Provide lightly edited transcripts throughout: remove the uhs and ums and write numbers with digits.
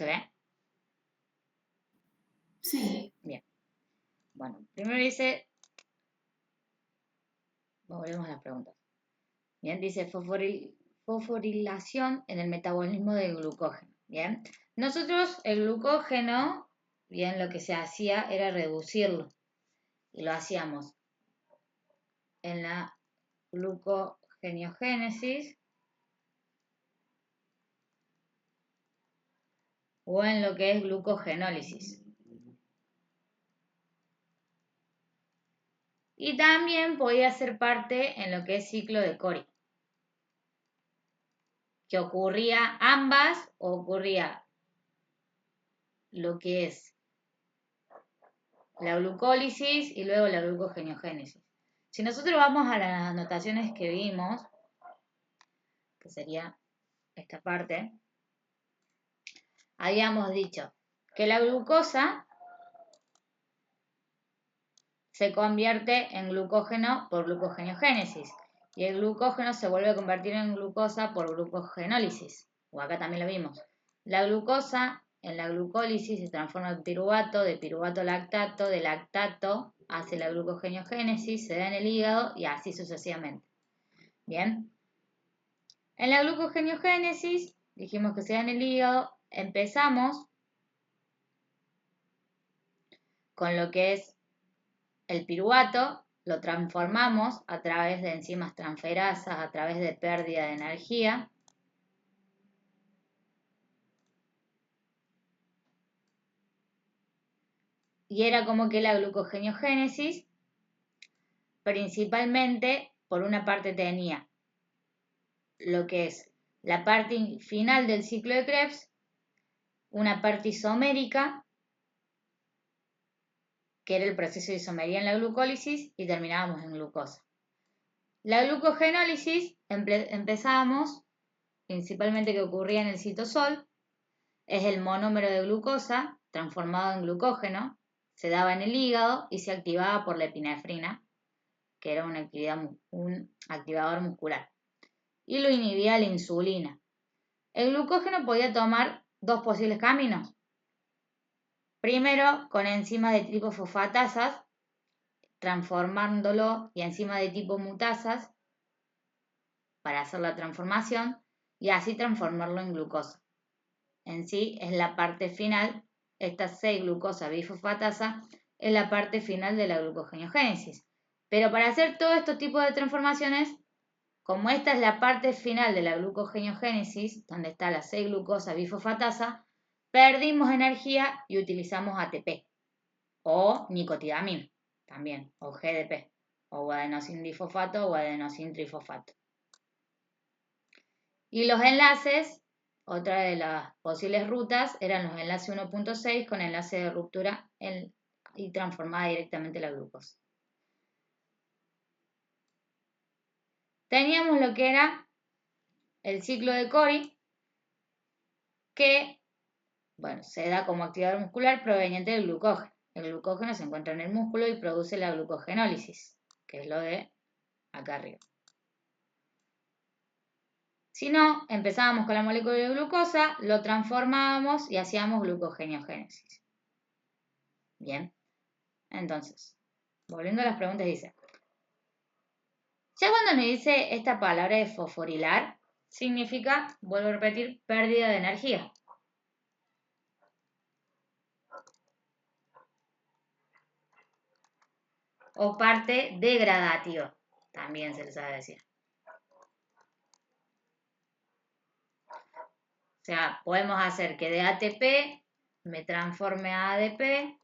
¿Se ve? Sí. Bien. Bueno, primero dice, volvemos a las preguntas. Bien, dice fosforilación en el metabolismo del glucógeno. Bien, nosotros el glucógeno, bien, lo que se hacía era reducirlo. Y lo hacíamos en la glucogeniogénesis o en lo que es glucogenólisis. Y también podía ser parte en lo que es ciclo de Cori, que ocurría ambas, o ocurría lo que es la glucólisis y luego la glucogeniogénesis. Si nosotros vamos a las anotaciones que vimos, que sería esta parte, habíamos dicho que la glucosa se convierte en glucógeno por glucogeniogénesis y el glucógeno se vuelve a convertir en glucosa por glucogenólisis, o acá también lo vimos. La glucosa en la glucólisis se transforma en piruvato, de piruvato lactato, de lactato hace la glucogeniogénesis, se da en el hígado y así sucesivamente. Bien. En la glucogeniogénesis, dijimos que se da en el hígado, empezamos con lo que es el piruvato, lo transformamos a través de enzimas transferasas, a través de pérdida de energía. Y era como que la glucogeniogénesis, principalmente, por una parte tenía lo que es la parte final del ciclo de Krebs, una parte isomérica, que era el proceso de isomería en la glucólisis, y terminábamos en glucosa. La glucogenólisis empezábamos, principalmente que ocurría en el citosol, es el monómero de glucosa transformado en glucógeno, se daba en el hígado y se activaba por la epinefrina, que era un activador muscular, y lo inhibía la insulina. El glucógeno podía tomar dos posibles caminos. Primero, con enzimas de tipo fosfatasas, transformándolo, y enzimas de tipo mutasas para hacer la transformación y así transformarlo en glucosa. En sí es la parte final, esta 6-glucosa bifosfatasa es la parte final de la glucogeniogénesis. Pero para hacer todos estos tipos de transformaciones, como esta es la parte final de la glucogeniogénesis, donde está la 6-glucosa bifosfatasa, perdimos energía y utilizamos ATP o nicotidamina también, o GDP, o adenosindifosfato o adenosintrifosfato. Y los enlaces, otra de las posibles rutas, eran los enlaces 1.6 con enlace de ruptura y transformada directamente la glucosa. Teníamos lo que era el ciclo de Cori, que se da como activador muscular proveniente del glucógeno. El glucógeno se encuentra en el músculo y produce la glucogenólisis, que es lo de acá arriba. Si no, empezábamos con la molécula de glucosa, lo transformábamos y hacíamos glucogeniogénesis. Bien, entonces, volviendo a las preguntas, dice, ya cuando nos dice esta palabra de fosforilar, significa, vuelvo a repetir, pérdida de energía. O parte degradativa, también se les sabe decir. O sea, podemos hacer que de ATP me transforme a ADP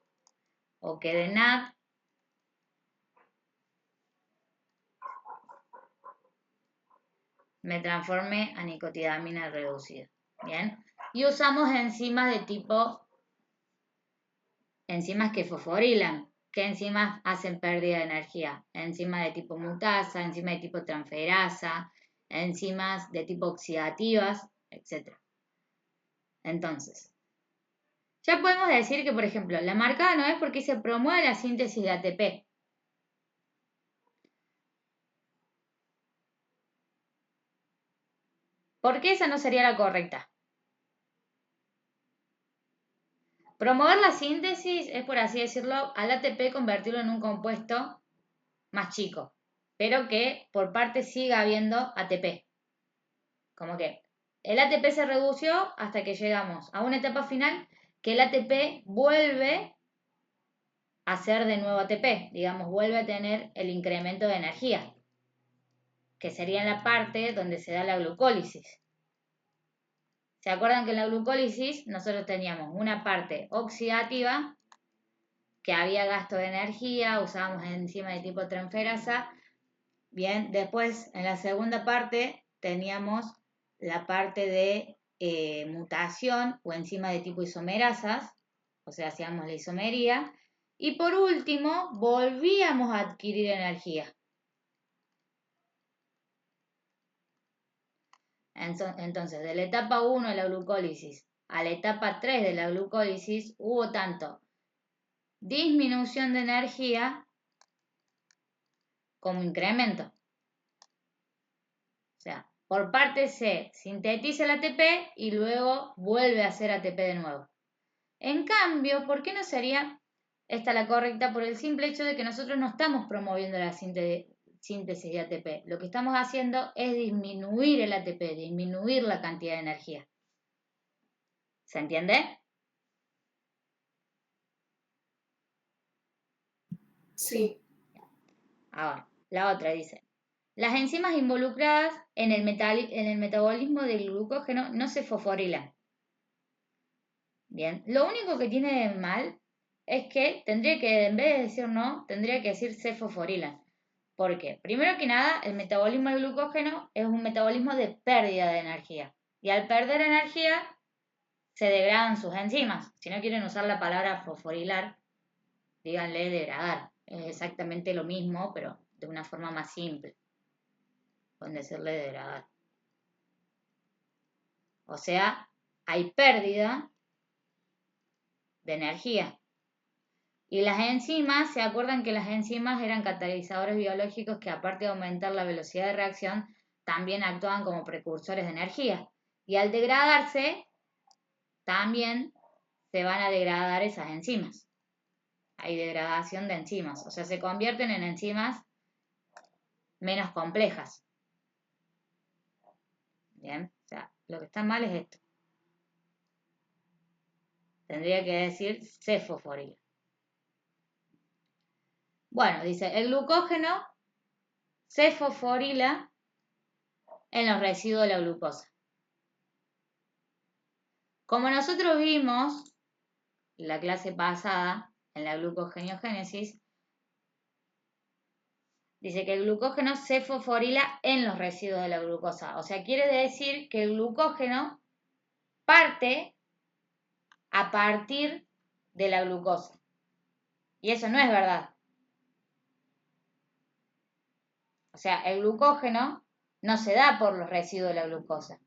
o que de NAD me transforme a nicotidamina reducida. Bien. Y usamos enzimas de tipo, enzimas que fosforilan. ¿Qué enzimas hacen pérdida de energía? Enzimas de tipo mutasa, enzimas de tipo transferasa, enzimas de tipo oxidativas, etc. Entonces, ya podemos decir que, por ejemplo, la marcada no es porque se promueve la síntesis de ATP. ¿Por qué esa no sería la correcta? Promover la síntesis es, por así decirlo, al ATP convertirlo en un compuesto más chico, pero que por parte siga habiendo ATP. Como que el ATP se redució hasta que llegamos a una etapa final que el ATP vuelve a ser de nuevo ATP, digamos, vuelve a tener el incremento de energía, que sería en la parte donde se da la glucólisis. ¿Se acuerdan que en la glucólisis nosotros teníamos una parte oxidativa, que había gasto de energía, usábamos enzima de tipo transferasa? Bien, después en la segunda parte teníamos la parte de mutación o enzima de tipo isomerasas, o sea, hacíamos la isomería. Y por último, volvíamos a adquirir energía. Entonces, de la etapa 1 de la glucólisis a la etapa 3 de la glucólisis hubo tanto disminución de energía como incremento. O sea, por parte C sintetiza el ATP y luego vuelve a ser ATP de nuevo. En cambio, ¿por qué no sería esta la correcta? Por el simple hecho de que nosotros no estamos promoviendo la síntesis de ATP. Lo que estamos haciendo es disminuir el ATP, disminuir la cantidad de energía. ¿Se entiende? Sí. Ahora, la otra dice, las enzimas involucradas en el metabolismo del glucógeno no se fosforilan. Bien, lo único que tiene de mal es que tendría que, en vez de decir no, tendría que decir se fosforilan. ¿Por qué? Primero que nada, el metabolismo del glucógeno es un metabolismo de pérdida de energía. Y al perder energía, se degradan sus enzimas. Si no quieren usar la palabra fosforilar, díganle degradar. Es exactamente lo mismo, pero de una forma más simple. Pueden decirle degradar. O sea, hay pérdida de energía. Y las enzimas, ¿se acuerdan que las enzimas eran catalizadores biológicos que aparte de aumentar la velocidad de reacción, también actúan como precursores de energía? Y al degradarse, también se van a degradar esas enzimas. Hay degradación de enzimas, o sea, se convierten en enzimas menos complejas. Bien, o sea, lo que está mal es esto. Tendría que decir se fosforila. Bueno, dice, el glucógeno se fosforila en los residuos de la glucosa. Como nosotros vimos en la clase pasada, en la glucogeniogénesis, dice que el glucógeno se fosforila en los residuos de la glucosa. O sea, quiere decir que el glucógeno parte a partir de la glucosa. Y eso no es verdad. O sea, el glucógeno no se da por los residuos de la glucosa.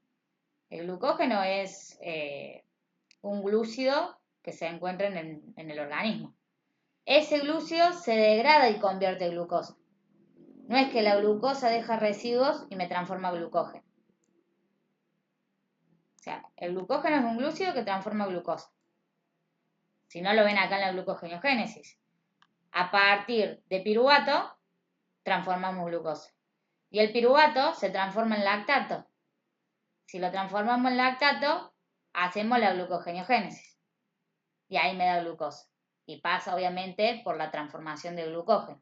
El glucógeno es un glúcido que se encuentra en el organismo. Ese glúcido se degrada y convierte en glucosa. No es que la glucosa deja residuos y me transforma en glucógeno. O sea, el glucógeno es un glúcido que transforma glucosa. Si no lo ven acá en la glucogeniogénesis. A partir de piruvato, transformamos glucosa. Y el piruvato se transforma en lactato. Si lo transformamos en lactato, hacemos la glucogeniogénesis. Y ahí me da glucosa. Y pasa obviamente por la transformación de glucógeno.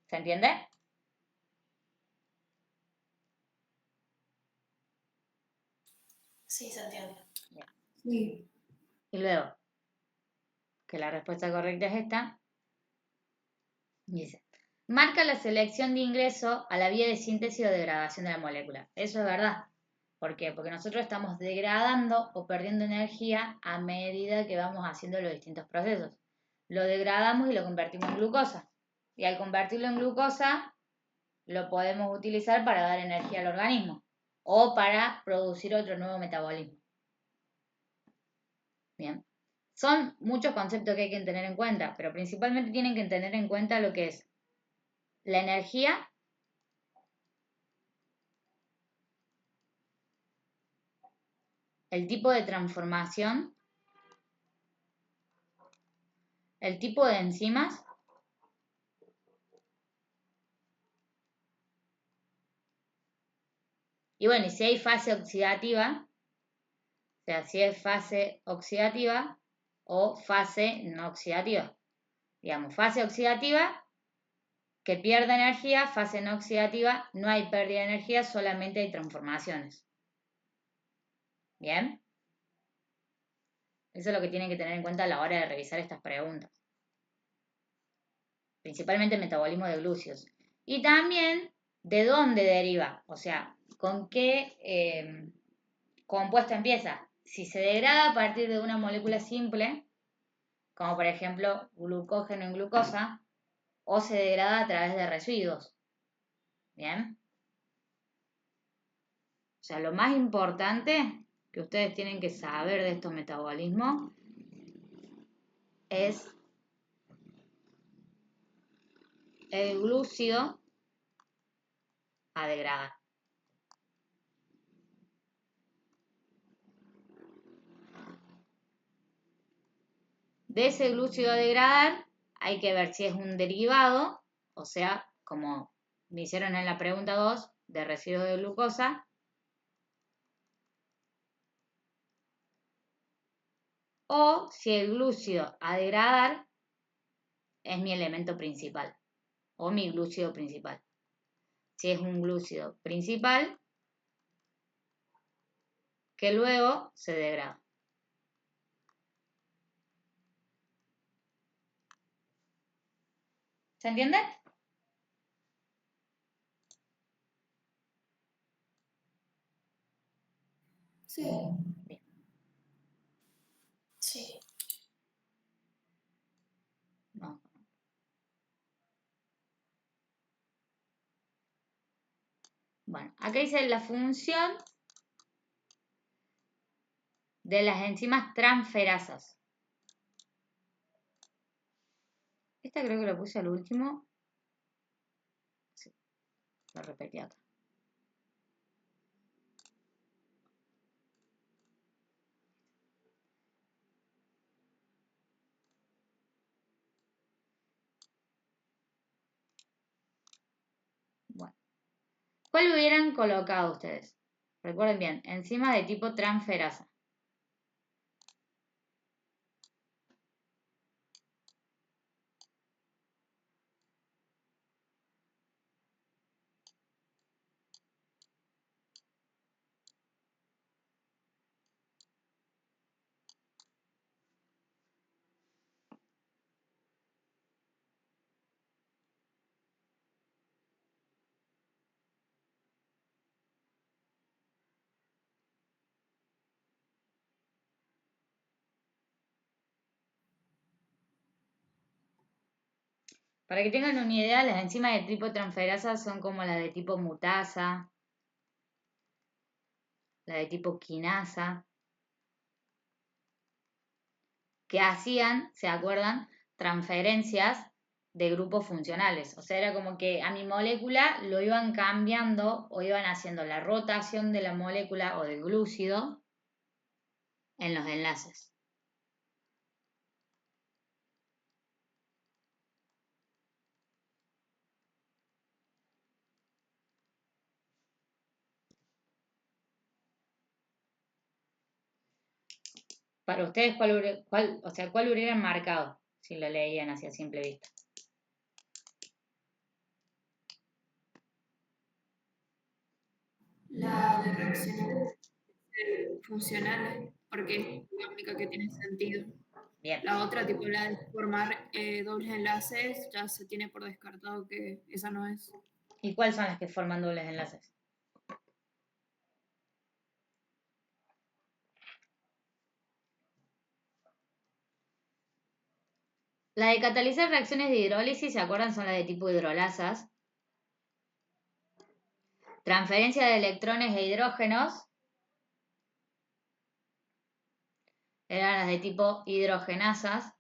¿Se entiende? Sí, se entiende. Bien. Sí. Y luego, que la respuesta correcta es esta, dice, marca la selección de ingreso a la vía de síntesis o degradación de la molécula. Eso es verdad. ¿Por qué? Porque nosotros estamos degradando o perdiendo energía a medida que vamos haciendo los distintos procesos. Lo degradamos y lo convertimos en glucosa. Y al convertirlo en glucosa, lo podemos utilizar para dar energía al organismo o para producir otro nuevo metabolismo. Bien. Son muchos conceptos que hay que tener en cuenta, pero principalmente tienen que tener en cuenta lo que es la energía el tipo de transformación, el tipo de enzimas, y bueno, y si hay fase oxidativa, o sea, si es fase oxidativa o fase no oxidativa. Digamos, fase oxidativa, que pierde energía, fase no oxidativa, no hay pérdida de energía, solamente hay transformaciones. ¿Bien? Eso es lo que tienen que tener en cuenta a la hora de revisar estas preguntas. Principalmente el metabolismo de glúcidos. Y también, ¿de dónde deriva? O sea, ¿con qué compuesto empieza? Si se degrada a partir de una molécula simple, como por ejemplo glucógeno en glucosa, o se degrada a través de residuos. ¿Bien? O sea, lo más importante que ustedes tienen que saber de estos metabolismos es el glúcido a degradar. De ese glúcido a degradar hay que ver si es un derivado, o sea, como me hicieron en la pregunta 2, de residuos de glucosa, o si el glúcido a degradar es mi elemento principal, o mi glúcido principal. Si es un glúcido principal, que luego se degrada. ¿Se entiende? Sí. Bien. Sí. No. Bueno, acá dice la función de las enzimas transferasas. Esta creo que la puse al último. Sí, la repetí acá. Bueno. ¿Cuál hubieran colocado ustedes? Recuerden bien, enzima de tipo transferasa. Para que tengan una idea, las enzimas de tipo transferasa son como las de tipo mutasa, la de tipo quinasa, que hacían, ¿se acuerdan? Transferencias de grupos funcionales. O sea, era como que a mi molécula lo iban cambiando o iban haciendo la rotación de la molécula o del glúcido en los enlaces. Para ustedes, ¿cuál hubieran marcado si lo leían así a simple vista? La de reacciones funcionales, porque es la única que tiene sentido. Bien. La otra, tipo la de formar dobles enlaces, ya se tiene por descartado que esa no es. ¿Y cuáles son las que forman dobles enlaces? La de catalizar reacciones de hidrólisis, ¿se acuerdan? Son las de tipo hidrolasas. Transferencia de electrones e hidrógenos eran las de tipo hidrogenasas.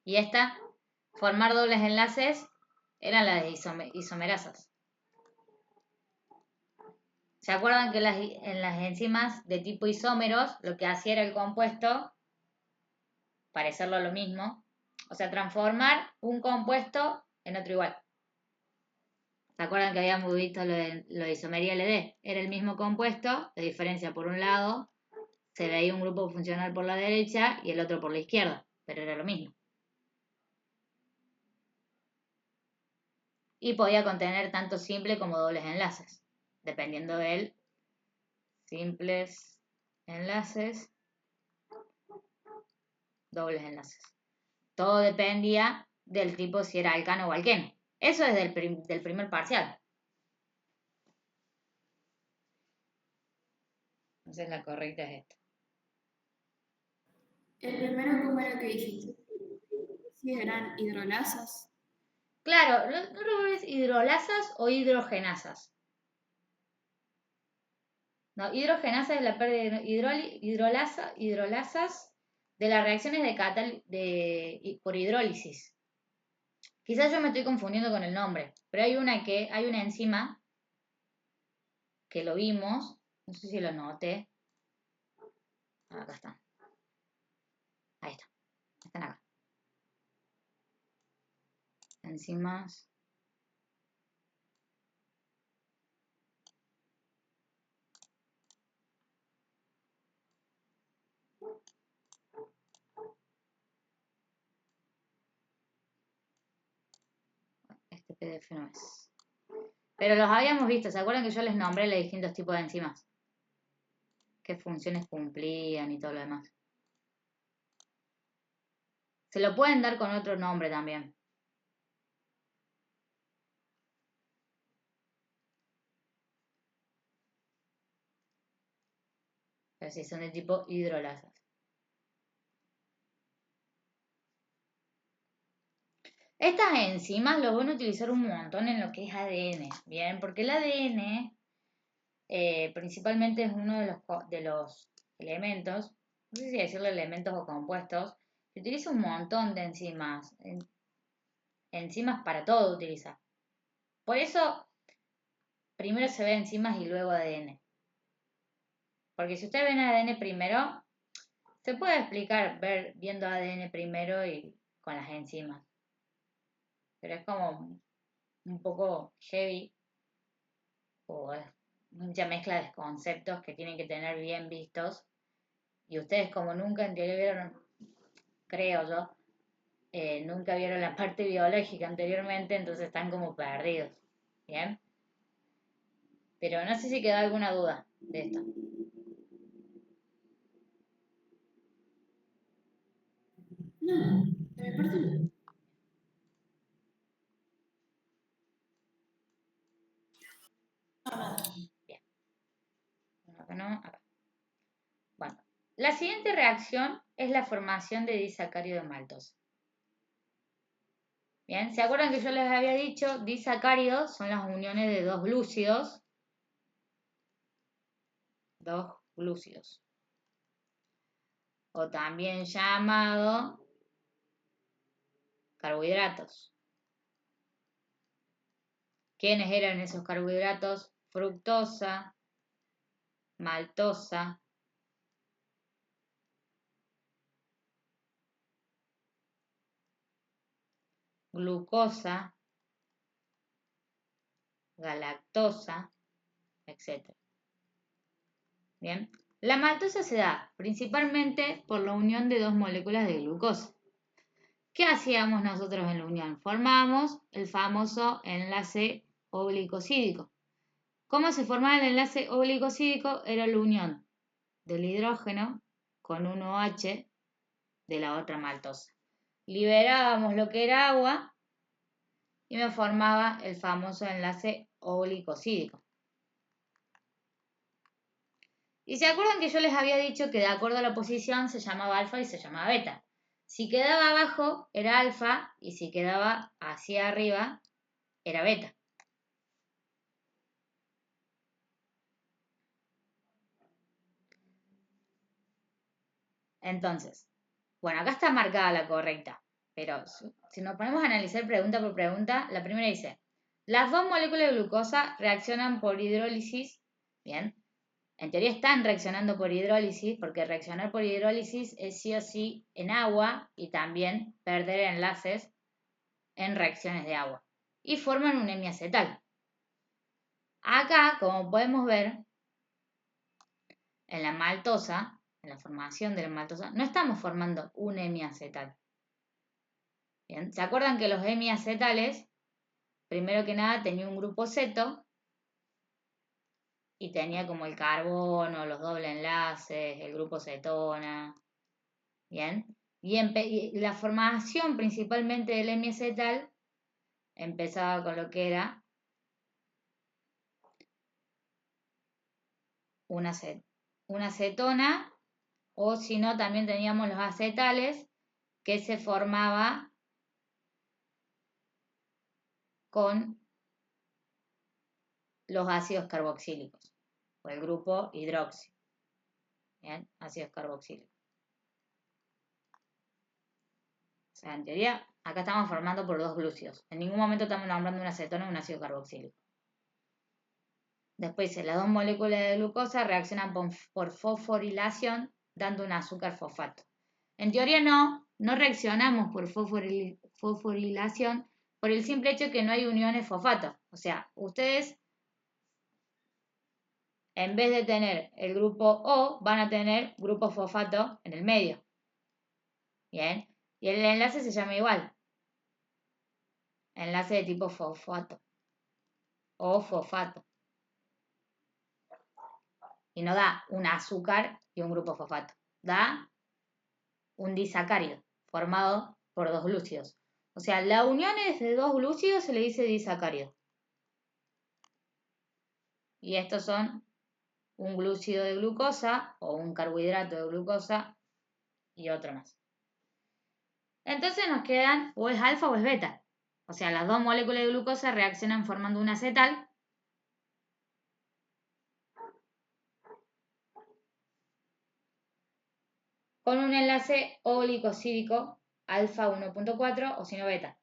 Y esta, formar dobles enlaces, eran las de isomerasas. ¿Se acuerdan que en las enzimas de tipo isómeros lo que hacía era el compuesto parecerlo a lo mismo? O sea, transformar un compuesto en otro igual. ¿Se acuerdan que habíamos visto lo de isomería LD? Era el mismo compuesto, la diferencia por un lado, se veía un grupo funcional por la derecha y el otro por la izquierda, pero era lo mismo. Y podía contener tanto simples como dobles enlaces, dependiendo de él. Simples enlaces, dobles enlaces. Todo dependía del tipo si era alcano o alqueno. Eso es del primer parcial. Entonces la correcta es esta. El primero, ¿cómo era que dijiste? Si eran hidrolasas. Claro, no recuerdo si hidrolasas o hidrogenasas. No, hidrogenasa es la pérdida de hidrolasas de las reacciones por hidrólisis. Quizás yo me estoy confundiendo con el nombre, pero hay una enzima que lo vimos, no sé si lo noté. Acá están. Ahí está. Están acá. Enzimas. Este PDF no es. Pero los habíamos visto, ¿se acuerdan que yo les nombré los distintos tipos de enzimas? ¿Qué funciones cumplían y todo lo demás? Se lo pueden dar con otro nombre también. Pero sí, son de tipo hidrolasas. Estas enzimas lo van a utilizar un montón en lo que es ADN, ¿bien? Porque el ADN principalmente es uno de los elementos, no sé si decirle elementos o compuestos, que utiliza un montón de enzimas. Enzimas para todo utiliza. Por eso, primero se ve enzimas y luego ADN. Porque si ustedes ven ADN primero, se puede explicar viendo ADN primero y con las enzimas. Pero es como un poco heavy o es mucha mezcla de conceptos que tienen que tener bien vistos. Y ustedes como nunca vieron, creo yo, nunca vieron la parte biológica anteriormente, entonces están como perdidos. ¿Bien? Pero no sé si queda alguna duda de esto. No, de mi parte no. Bien. Acá no, acá. Bueno, la siguiente reacción es la formación de disacárido de maltosa. Bien, ¿se acuerdan que yo les había dicho disacáridos son las uniones de dos glúcidos? Dos glúcidos. O también llamado carbohidratos. ¿Quiénes eran esos carbohidratos? Fructosa, maltosa, glucosa, galactosa, etc. Bien, la maltosa se da principalmente por la unión de dos moléculas de glucosa. ¿Qué hacíamos nosotros en la unión? Formamos el famoso enlace obligosídico. ¿Cómo se formaba el enlace obligosídico? Era la unión del hidrógeno con un OH de la otra maltosa. Liberábamos lo que era agua y me formaba el famoso enlace obligosídico. Y se acuerdan que yo les había dicho que de acuerdo a la posición se llamaba alfa y se llamaba beta. Si quedaba abajo era alfa y si quedaba hacia arriba era beta. Entonces, bueno, acá está marcada la correcta, pero si nos ponemos a analizar pregunta por pregunta, la primera dice, las dos moléculas de glucosa reaccionan por hidrólisis Bien. En teoría están reaccionando por hidrólisis, porque reaccionar por hidrólisis es sí o sí en agua y también perder enlaces en reacciones de agua. Y forman un hemiacetal. Acá, como podemos ver, en la maltosa, en la formación de la maltosa, no estamos formando un hemiacetal. Bien, ¿se acuerdan que los hemiacetales, primero que nada, tenía un grupo ceto y tenía como el carbono, los doble enlaces, el grupo cetona? Bien, y la formación principalmente del hemiacetal empezaba con lo que era una cetona, o si no, también teníamos los acetales, que se formaba con los ácidos carboxílicos, o el grupo hidroxi. Bien, ácidos carboxílicos. O sea, en teoría, acá estamos formando por dos glúcidos. En ningún momento estamos nombrando una acetona o un ácido carboxílico. Después, las dos moléculas de glucosa reaccionan por fosforilación, dando un azúcar fosfato. En teoría no reaccionamos por fosforilación por el simple hecho que no hay uniones fosfato. O sea, ustedes, en vez de tener el grupo O, van a tener grupo fosfato en el medio. Bien, y el enlace se llama igual. Enlace de tipo fosfato o fosfato. Y no da un azúcar y un grupo fosfato. Da un disacárido formado por dos glúcidos. O sea, la unión de dos glúcidos se le dice disacárido. Y estos son un glúcido de glucosa o un carbohidrato de glucosa y otro más. Entonces nos quedan o es alfa o es beta. O sea, las dos moléculas de glucosa reaccionan formando un acetal con un enlace oligosídico alfa 1.4 o si no beta.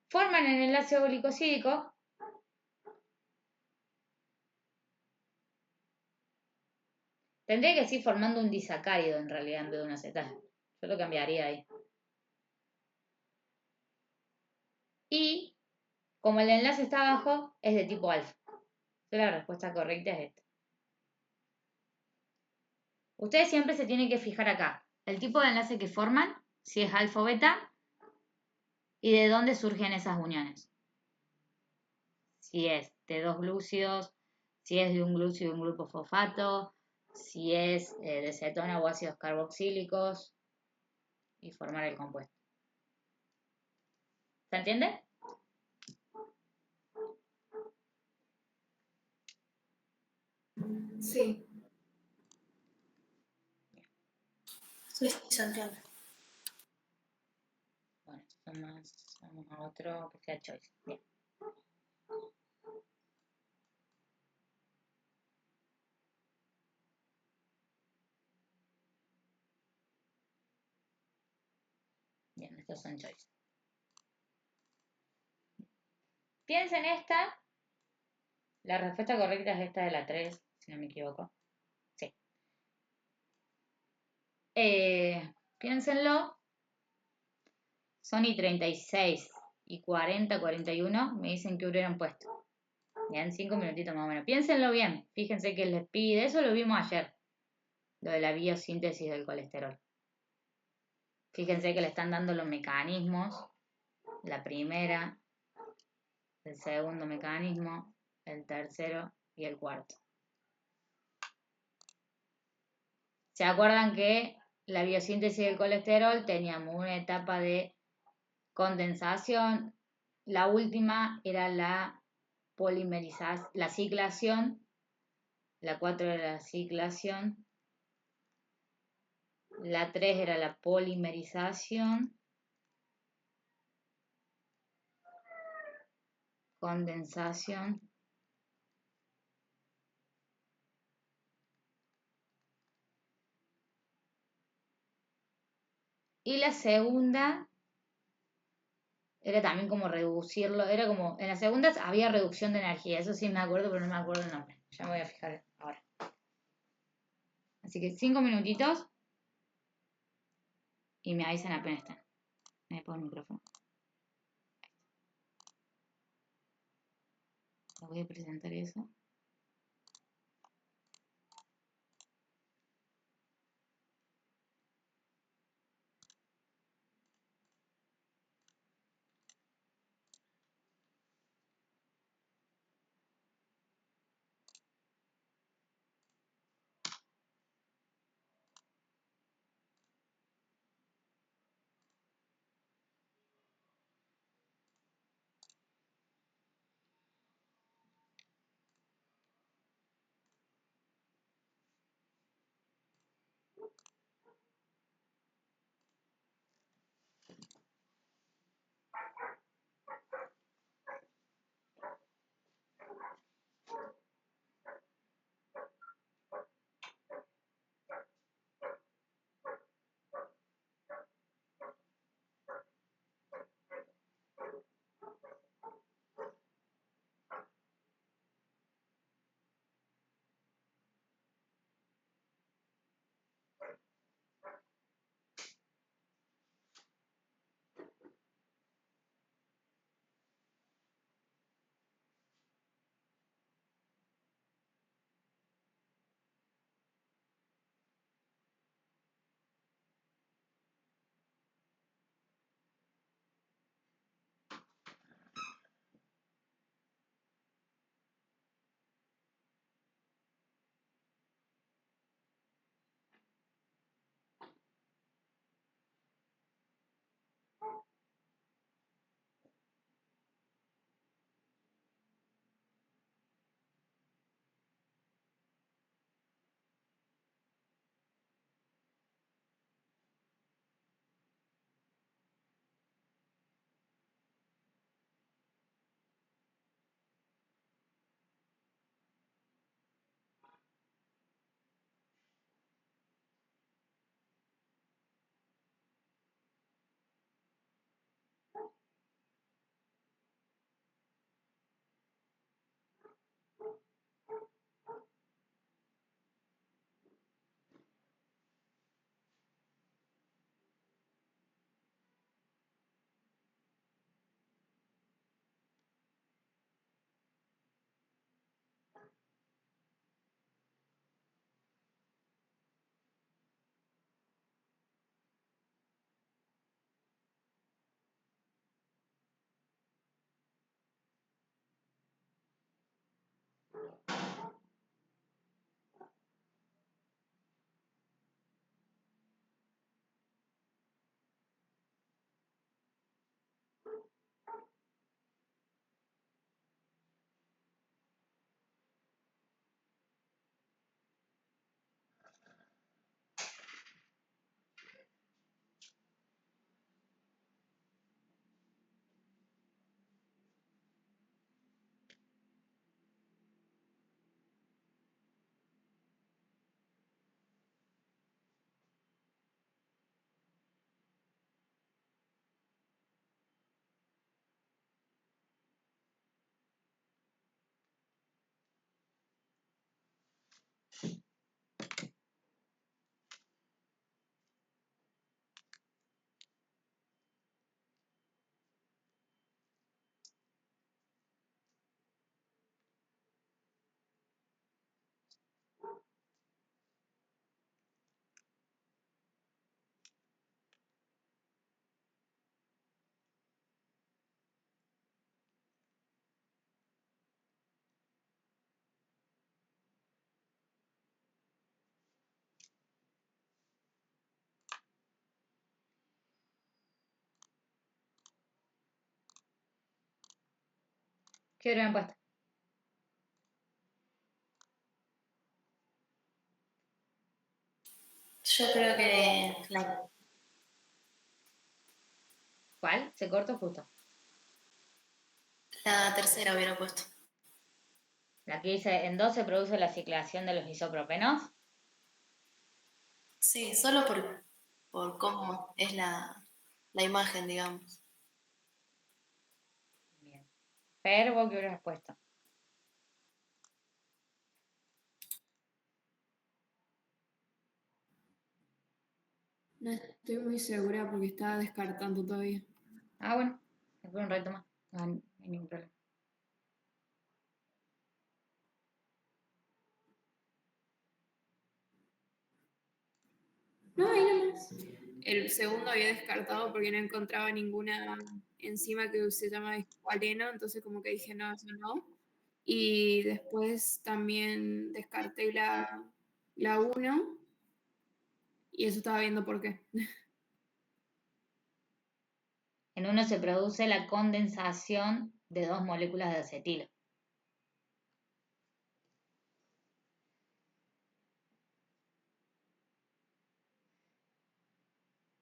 Forman el enlace oligosídico tendría que seguir formando un disacárido en realidad en vez de un acetal. Yo lo cambiaría ahí. Y como el enlace está abajo, es de tipo alfa. La respuesta correcta es esta. Ustedes siempre se tienen que fijar acá el tipo de enlace que forman, si es alfa o beta, y de dónde surgen esas uniones. Si es de dos glúcidos, si es de un glúcido y un grupo fosfato, si es de cetona o ácidos carboxílicos, y formar el compuesto. ¿Se entiende? Sí. Sí, Santiago. Bueno, vamos a otro que sea choice. Bien. Bien, estos son choice. Piensen esta. La respuesta correcta es esta de la 3, si no me equivoco. Sí. Piénsenlo. Son y 36 y 40, 41. Me dicen que hubieran puesto. Bien, 5 minutitos más o menos. Piénsenlo bien. Fíjense que les pide. Eso lo vimos ayer. Lo de la biosíntesis del colesterol. Fíjense que le están dando los mecanismos. La primera, el segundo mecanismo, el tercero y el cuarto. ¿Se acuerdan que la biosíntesis del colesterol teníamos una etapa de condensación? La última era la polimerización, la ciclación. La 4 era la ciclación. La 3 era la polimerización. Condensación. Y la segunda era también como reducirlo, era como, en las segundas había reducción de energía, eso sí me acuerdo, pero no me acuerdo el nombre, ya me voy a fijar ahora. Así que 5 minutitos y me avisan apenas están. Me pongo el micrófono. Le voy a presentar eso. ¿Qué hora me han puesto? Yo creo que ¿Cuál? Se cortó justo. la tercera hubiera puesto. La que dice, en 2 se produce la ciclación de los isopropenos. Sí, solo por cómo es la imagen, digamos. Pero vos qué hubieras puesto. No estoy muy segura porque estaba descartando todavía. Ah, bueno, después un reto más. No hay ningún problema. No, ahí nomás. El segundo había descartado porque no encontraba ninguna enzima que se llama escualeno, entonces como que dije no, eso no. Y después también descarté la 1 y eso estaba viendo por qué. En uno se produce la condensación de 2 moléculas de acetilo.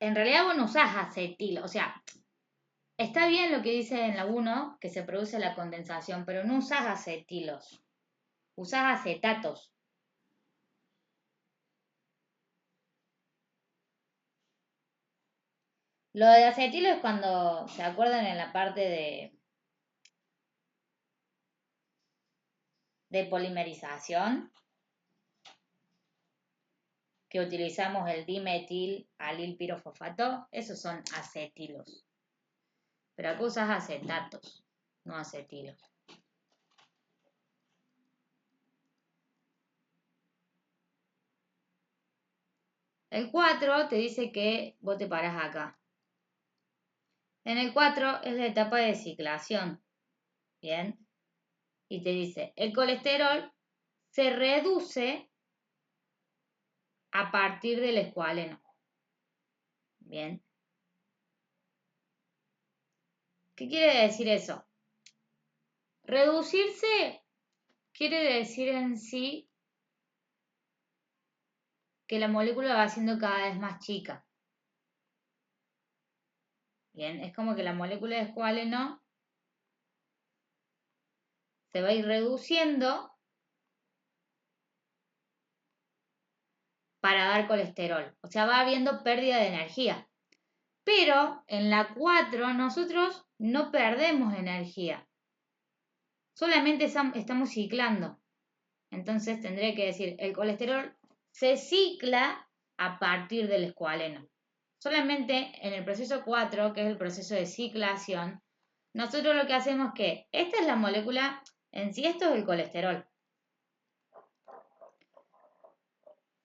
En realidad vos no usás acetilo, o sea, está bien lo que dice en la 1, que se produce la condensación, pero no usás acetilos, usás acetatos. Lo de acetilo es cuando, ¿se acuerdan en la parte de polimerización? Que utilizamos el dimetil alilpirofosfato, esos son acetilos. Pero acá usas acetatos, no acetilos. El 4 te dice que vos te parás acá. En el 4 es la etapa de ciclación. Bien. Y te dice, el colesterol se reduce a partir del escualeno. Bien. ¿Qué quiere decir eso? Reducirse quiere decir en sí que la molécula va siendo cada vez más chica. Bien, es como que la molécula de escualeno se va a ir reduciendo para dar colesterol. O sea, va habiendo pérdida de energía. Pero en la 4 nosotros no perdemos energía. Solamente estamos ciclando. Entonces tendré que decir, el colesterol se cicla a partir del escualeno. Solamente en el proceso 4, que es el proceso de ciclación, nosotros lo que hacemos es que esta es la molécula, en sí esto es el colesterol.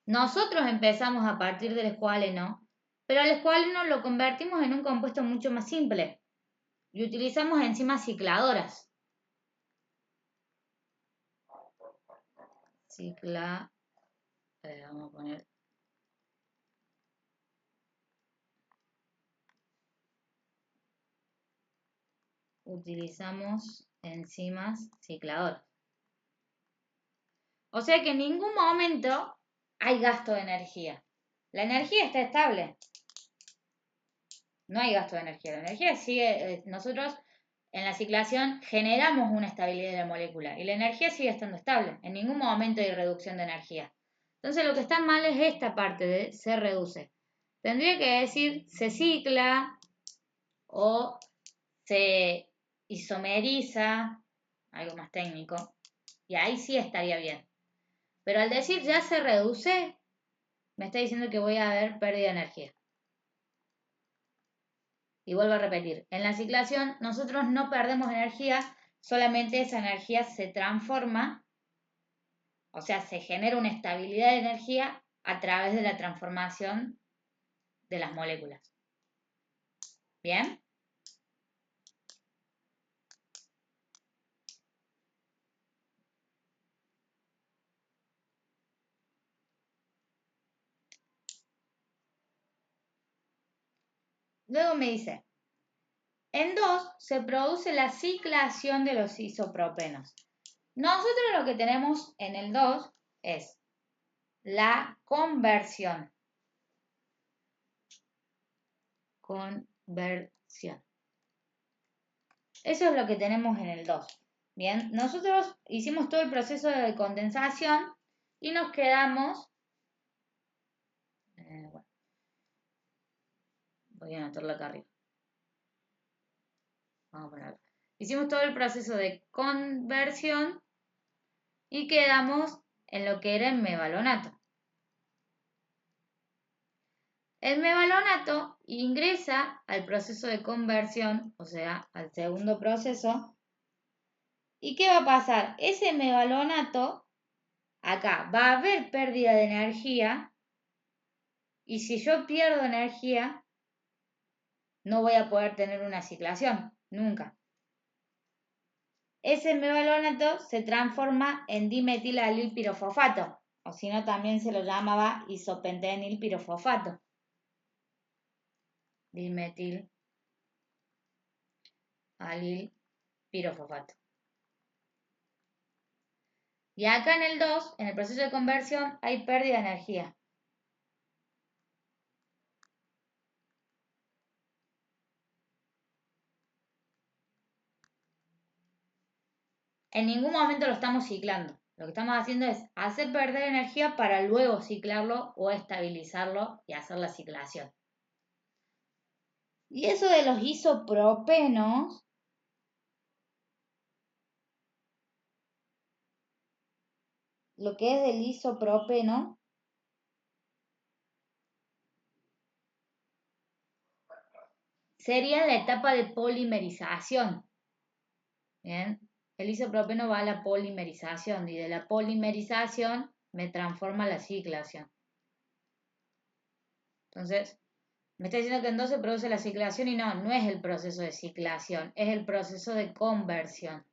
Nosotros empezamos a partir del escualeno, pero el escualeno lo convertimos en un compuesto mucho más simple y utilizamos enzimas cicladoras. Vamos a poner. Utilizamos enzimas cicladoras. O sea que en ningún momento hay gasto de energía. La energía está estable. No hay gasto de energía. La energía sigue, nosotros en la ciclación generamos una estabilidad de la molécula y la energía sigue estando estable. En ningún momento hay reducción de energía. Entonces lo que está mal es esta parte de se reduce. Tendría que decir se cicla o se isomeriza, algo más técnico, y ahí sí estaría bien. Pero al decir ya se reduce, me está diciendo que voy a haber pérdida de energía. Y vuelvo a repetir, en la ciclación nosotros no perdemos energía, solamente esa energía se transforma, o sea, se genera una estabilidad de energía a través de la transformación de las moléculas. ¿Bien? Luego me dice, en 2 se produce la ciclación de los isopropenos. Nosotros lo que tenemos en el 2 es la conversión. Conversión. Eso es lo que tenemos en el 2. Bien, nosotros hicimos todo el proceso de condensación y nos quedamos... bueno, voy a anotarlo acá arriba. Vamos a ponerlo. Hicimos todo el proceso de conversión y quedamos en lo que era el mevalonato. El mevalonato ingresa al proceso de conversión, o sea, al segundo proceso. ¿Y qué va a pasar? Ese mevalonato, acá va a haber pérdida de energía, y si yo pierdo energía, no voy a poder tener una ciclación, nunca. Ese mevalonato se transforma en dimetilalilpirofosfato, o si no también se lo llamaba isopentenilpirofosfato. Dimetil-alil-pirofosfato. Y acá en el 2, en el proceso de conversión, hay pérdida de energía. En ningún momento lo estamos ciclando. Lo que estamos haciendo es hacer perder energía para luego ciclarlo o estabilizarlo y hacer la ciclación. Y eso de los isopropenos, lo que es del isopropeno, sería la etapa de polimerización. ¿Bien? El isopropeno va a la polimerización y de la polimerización me transforma la ciclación. Entonces, me está diciendo que en 2 se produce la ciclación y no es el proceso de ciclación, es el proceso de conversión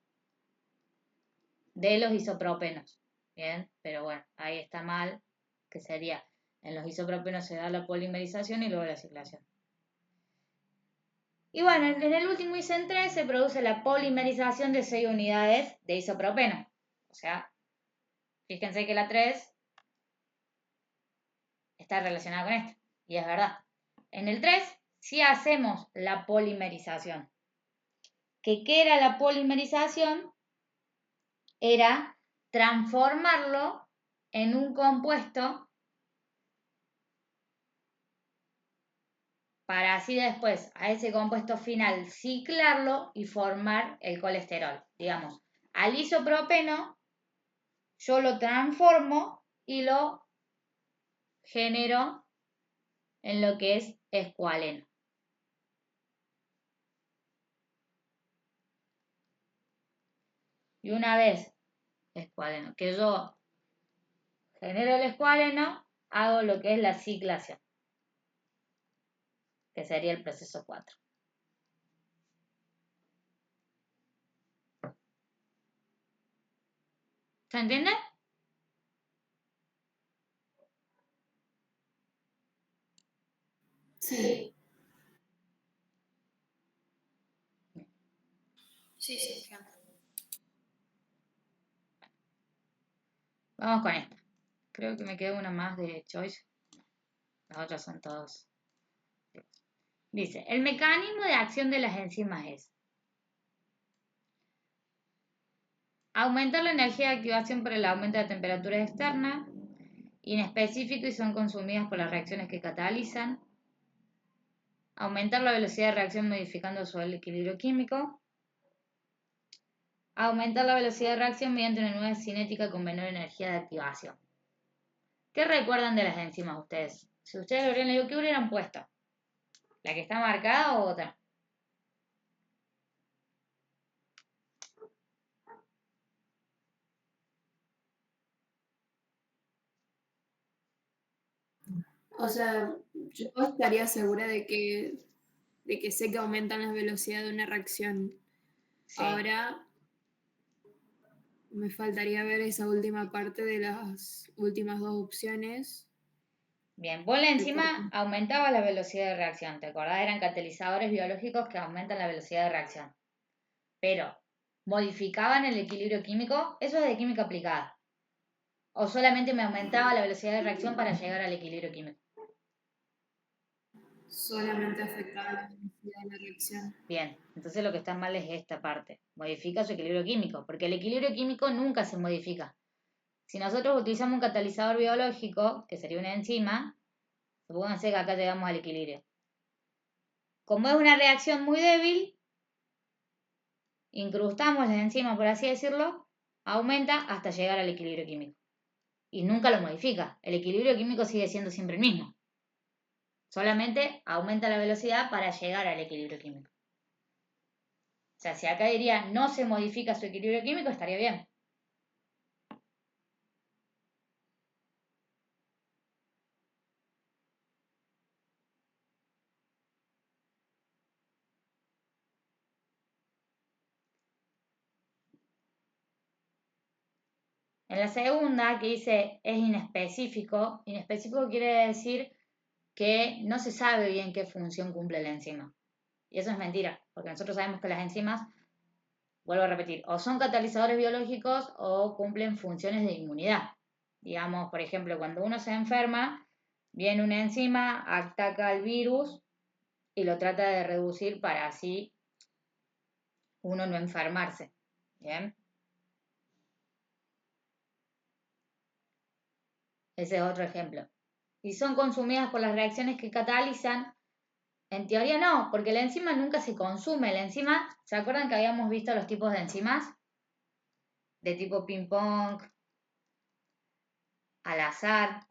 de los isopropenos. Bien, pero bueno, ahí está mal, que sería en los isopropenos se da la polimerización y luego la ciclación. Y bueno, en el último ISEN 3 se produce la polimerización de 6 unidades de isopropeno. O sea, fíjense que la 3 está relacionada con esto. Y es verdad. En el 3 sí hacemos la polimerización. ¿Qué era la polimerización? Era transformarlo en un compuesto para así después a ese compuesto final ciclarlo y formar el colesterol. Digamos, al isopropeno yo lo transformo y lo genero en lo que es escualeno. Y una vez escualeno, que yo genero el escualeno, hago lo que es la ciclación, que sería el proceso 4. ¿Se entiende? Sí. Sí, entiendo. Vamos con esta. Creo que me queda una más de choice. Las otras son todas. Dice, el mecanismo de acción de las enzimas es aumentar la energía de activación por el aumento de la temperatura externa, inespecífico y son consumidas por las reacciones que catalizan, aumentar la velocidad de reacción modificando su equilibrio químico, aumentar la velocidad de reacción mediante una nueva cinética con menor energía de activación. ¿Qué recuerdan de las enzimas ustedes? Si ustedes lo hubieran leído, ¿qué hubieran puesto? ¿La que está marcada o otra? O sea, yo estaría segura de que sé que aumentan la velocidad de una reacción. Sí. Ahora me faltaría ver esa última parte de las últimas 2 opciones. Bien, vos la enzima aumentaba la velocidad de reacción, ¿te acordás? Eran catalizadores biológicos que aumentan la velocidad de reacción. Pero, ¿modificaban el equilibrio químico? Eso es de química aplicada. ¿O solamente me aumentaba la velocidad de reacción para llegar al equilibrio químico? Solamente afectaba la velocidad de la reacción. Bien, entonces lo que está mal es esta parte. Modifica su equilibrio químico, porque el equilibrio químico nunca se modifica. Si nosotros utilizamos un catalizador biológico, que sería una enzima, supónganse que acá llegamos al equilibrio. Como es una reacción muy débil, incrustamos la enzima, por así decirlo, aumenta hasta llegar al equilibrio químico. Y nunca lo modifica. El equilibrio químico sigue siendo siempre el mismo. Solamente aumenta la velocidad para llegar al equilibrio químico. O sea, si acá diría no se modifica su equilibrio químico, estaría bien. En la segunda, que dice es inespecífico quiere decir que no se sabe bien qué función cumple la enzima. Y eso es mentira, porque nosotros sabemos que las enzimas, vuelvo a repetir, o son catalizadores biológicos o cumplen funciones de inmunidad. Digamos, por ejemplo, cuando uno se enferma, viene una enzima, ataca al virus y lo trata de reducir para así uno no enfermarse. ¿Bien? Ese es otro ejemplo. Y son consumidas por las reacciones que catalizan. En teoría no, porque la enzima nunca se consume. La enzima, ¿se acuerdan que habíamos visto los tipos de enzimas? De tipo ping-pong, al azar,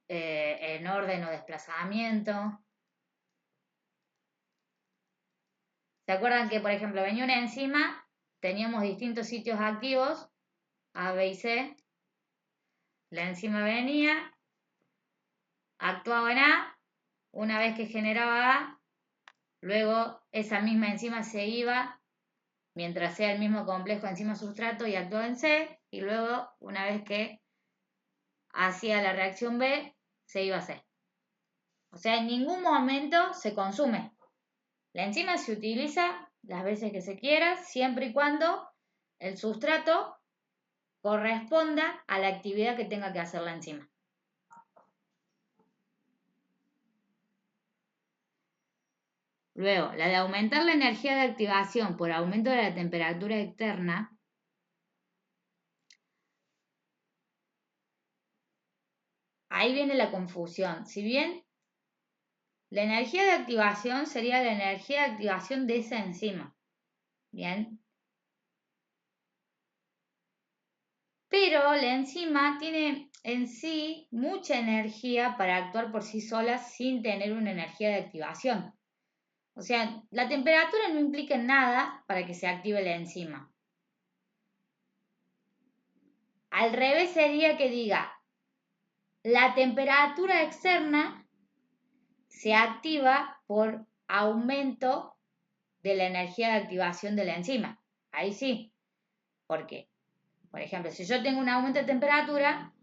en orden o desplazamiento. ¿Se acuerdan que, por ejemplo, venía una enzima, teníamos distintos sitios activos, A, B y C? La enzima venía, actuaba en A, una vez que generaba A, luego esa misma enzima se iba, mientras sea el mismo complejo enzima-sustrato, y actuaba en C, y luego, una vez que hacía la reacción B, se iba a C. O sea, en ningún momento se consume. La enzima se utiliza las veces que se quiera, siempre y cuando el sustrato corresponda a la actividad que tenga que hacer la enzima. Luego, la de aumentar la energía de activación por aumento de la temperatura externa. Ahí viene la confusión. Si bien la energía de activación sería la energía de activación de esa enzima. Bien. Pero la enzima tiene en sí mucha energía para actuar por sí sola sin tener una energía de activación. O sea, la temperatura no implica nada para que se active la enzima. Al revés sería que diga, la temperatura externa se activa por aumento de la energía de activación de la enzima. Ahí sí. ¿Por qué? Por ejemplo, si yo tengo un aumento de temperatura,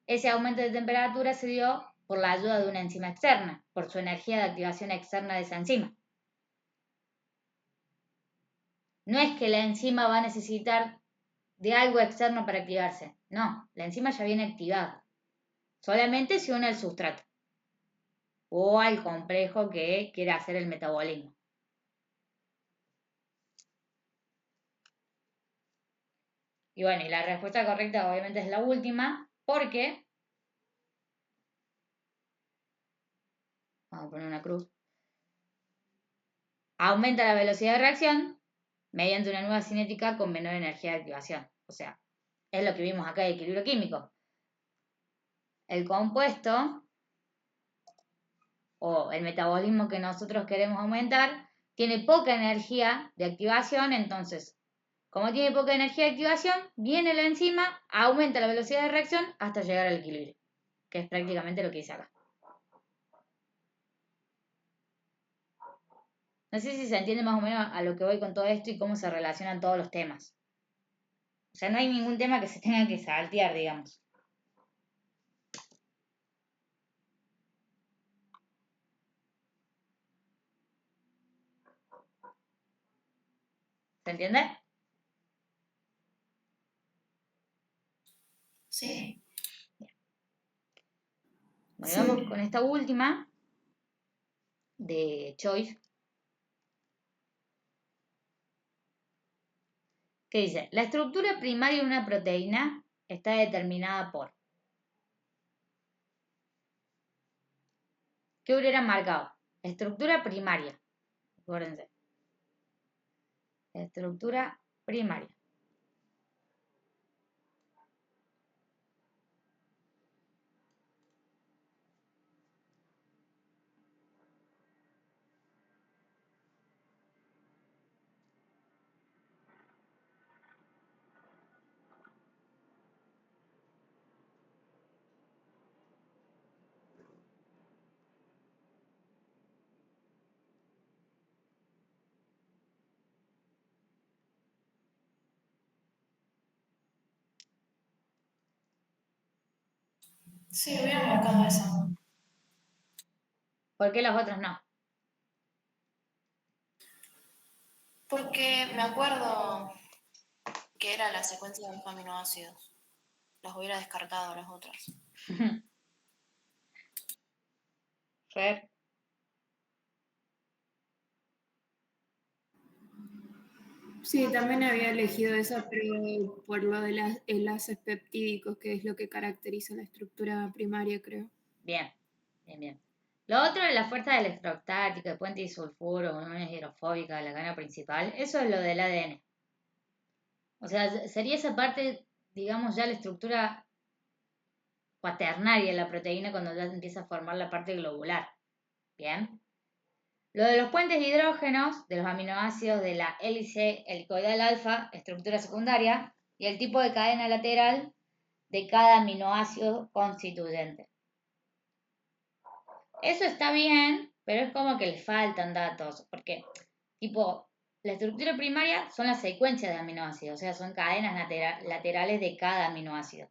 ese aumento de temperatura se dio por la ayuda de una enzima externa, por su energía de activación externa de esa enzima. No es que la enzima va a necesitar de algo externo para activarse. No, la enzima ya viene activada. Solamente se une al sustrato o al complejo que quiera hacer el metabolismo. Y bueno, y la respuesta correcta obviamente es la última, porque, vamos a poner una cruz, aumenta la velocidad de reacción mediante una nueva cinética con menor energía de activación. O sea, es lo que vimos acá de equilibrio químico. El compuesto o el metabolismo que nosotros queremos aumentar tiene poca energía de activación, entonces, como tiene poca energía de activación, viene la enzima, aumenta la velocidad de reacción hasta llegar al equilibrio, que es prácticamente lo que dice acá. No sé si se entiende más o menos a lo que voy con todo esto y cómo se relacionan todos los temas. O sea, no hay ningún tema que se tenga que saltear, digamos. ¿Se entiende? Sí. Bueno, vamos con esta última de Choice. Que dice, la estructura primaria de una proteína está determinada por. ¿Qué hubiera marcado? Estructura primaria. Acuérdense. Estructura primaria. Sí, hubiera marcado eso. ¿Por qué los otros no? Porque me acuerdo que era la secuencia de los aminoácidos. Las hubiera descartado las otras. Fer. Sí, también había elegido esa, pero por lo de los enlaces peptídicos, que es lo que caracteriza la estructura primaria, creo. Bien, bien, bien. Lo otro es la fuerza electrostática, de puente disulfuro, uniones hidrofóbicas de la cadena principal. Eso es lo del ADN. O sea, sería esa parte, digamos, ya la estructura cuaternaria de la proteína cuando ya empieza a formar la parte globular. Bien. Lo de los puentes de hidrógenos, de los aminoácidos de la hélice helicoidal alfa, estructura secundaria, y el tipo de cadena lateral de cada aminoácido constituyente. Eso está bien, pero es como que le faltan datos, porque, tipo, la estructura primaria son las secuencias de aminoácidos, o sea, son cadenas laterales de cada aminoácido.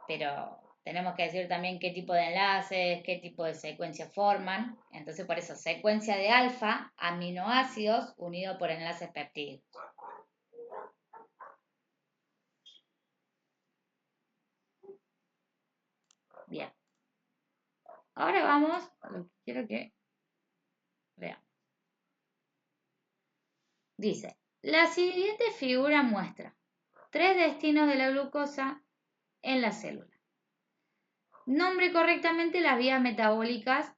Pero tenemos que decir también qué tipo de enlaces, qué tipo de secuencias forman. Entonces, por eso, secuencia de alfa, aminoácidos unidos por enlaces peptídicos. Bien. Ahora vamos a lo que quiero que veamos. Dice, la siguiente figura muestra 3 destinos de la glucosa en la célula. Nombre correctamente las vías metabólicas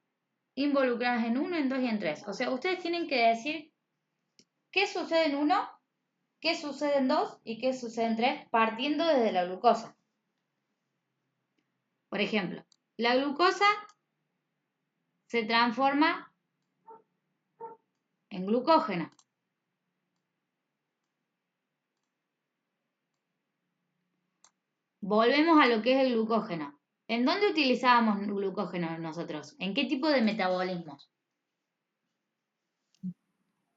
involucradas en 1, en 2 y en 3. O sea, ustedes tienen que decir qué sucede en 1, qué sucede en 2 y qué sucede en 3, partiendo desde la glucosa. Por ejemplo, la glucosa se transforma en glucógeno. Volvemos a lo que es el glucógeno. ¿En dónde utilizábamos glucógeno nosotros? ¿En qué tipo de metabolismos?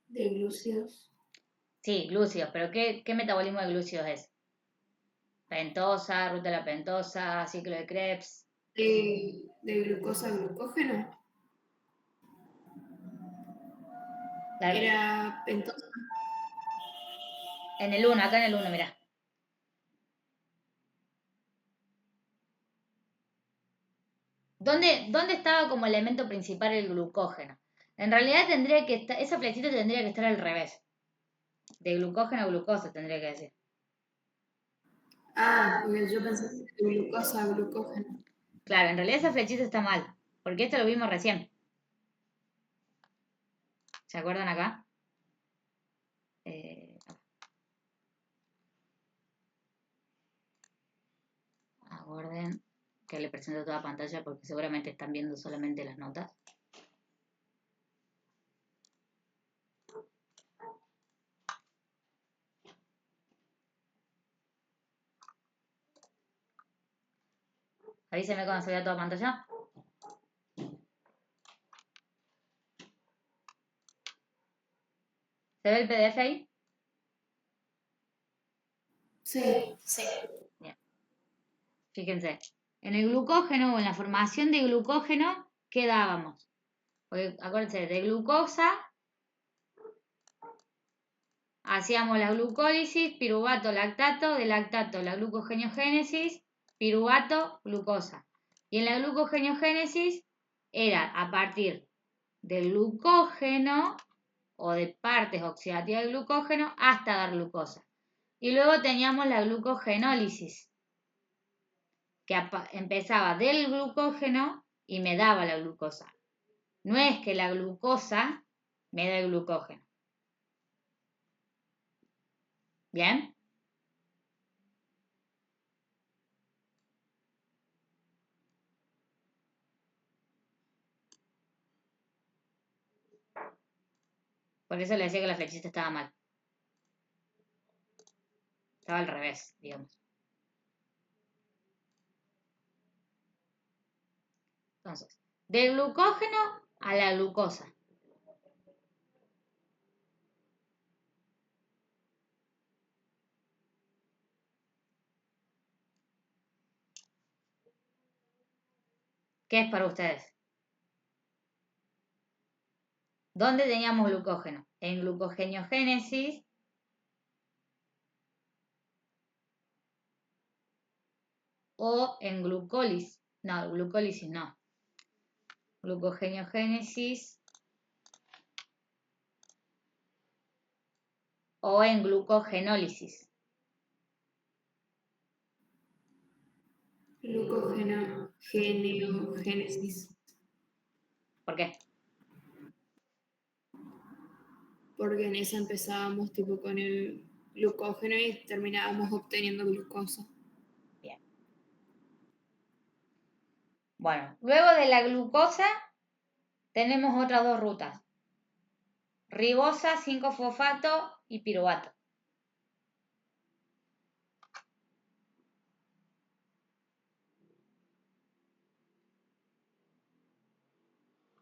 De glúcidos. Sí, glúcidos, pero ¿qué metabolismo de glúcidos es? Pentosa, ruta de la pentosa, ciclo de Krebs. De glucosa a glucógeno. Era pentosa. En el 1, acá en el 1, mirá. ¿Dónde estaba como elemento principal el glucógeno? En realidad tendría que estar, esa flechita tendría que estar al revés. De glucógeno a glucosa tendría que decir. Ah, porque yo pensé de glucosa a glucógeno. Claro, en realidad esa flechita está mal, porque esto lo vimos recién. ¿Se acuerdan acá? Aguarden que le presento toda pantalla porque seguramente están viendo solamente las notas. Avísenme cuando se vea toda pantalla. ¿Se ve el PDF ahí? Sí. Sí. Bien. Fíjense, en el glucógeno o en la formación de glucógeno, ¿qué dábamos? Porque acuérdense, de glucosa hacíamos la glucólisis, piruvato, lactato, de lactato la glucogeniogénesis, piruvato, glucosa. Y en la glucogeniogénesis era a partir del glucógeno o de partes oxidativas del glucógeno hasta dar glucosa. Y luego teníamos la glucogenólisis, que empezaba del glucógeno y me daba la glucosa. No es que la glucosa me da el glucógeno. ¿Bien? Por eso le decía que la flechita estaba mal. Estaba al revés, digamos. Entonces, del glucógeno a la glucosa. ¿Qué es para ustedes? ¿Dónde teníamos glucógeno? En glucogeniogénesis o en glucólisis. No, glucólisis no. Glucogeniogénesis o en glucogenólisis. Glucogenogénesis. ¿Por qué? Porque en esa empezábamos tipo con el glucógeno y terminábamos obteniendo glucosa. Bien. Bueno, luego de la glucosa tenemos otras dos rutas. Ribosa, 5-fosfato y piruvato.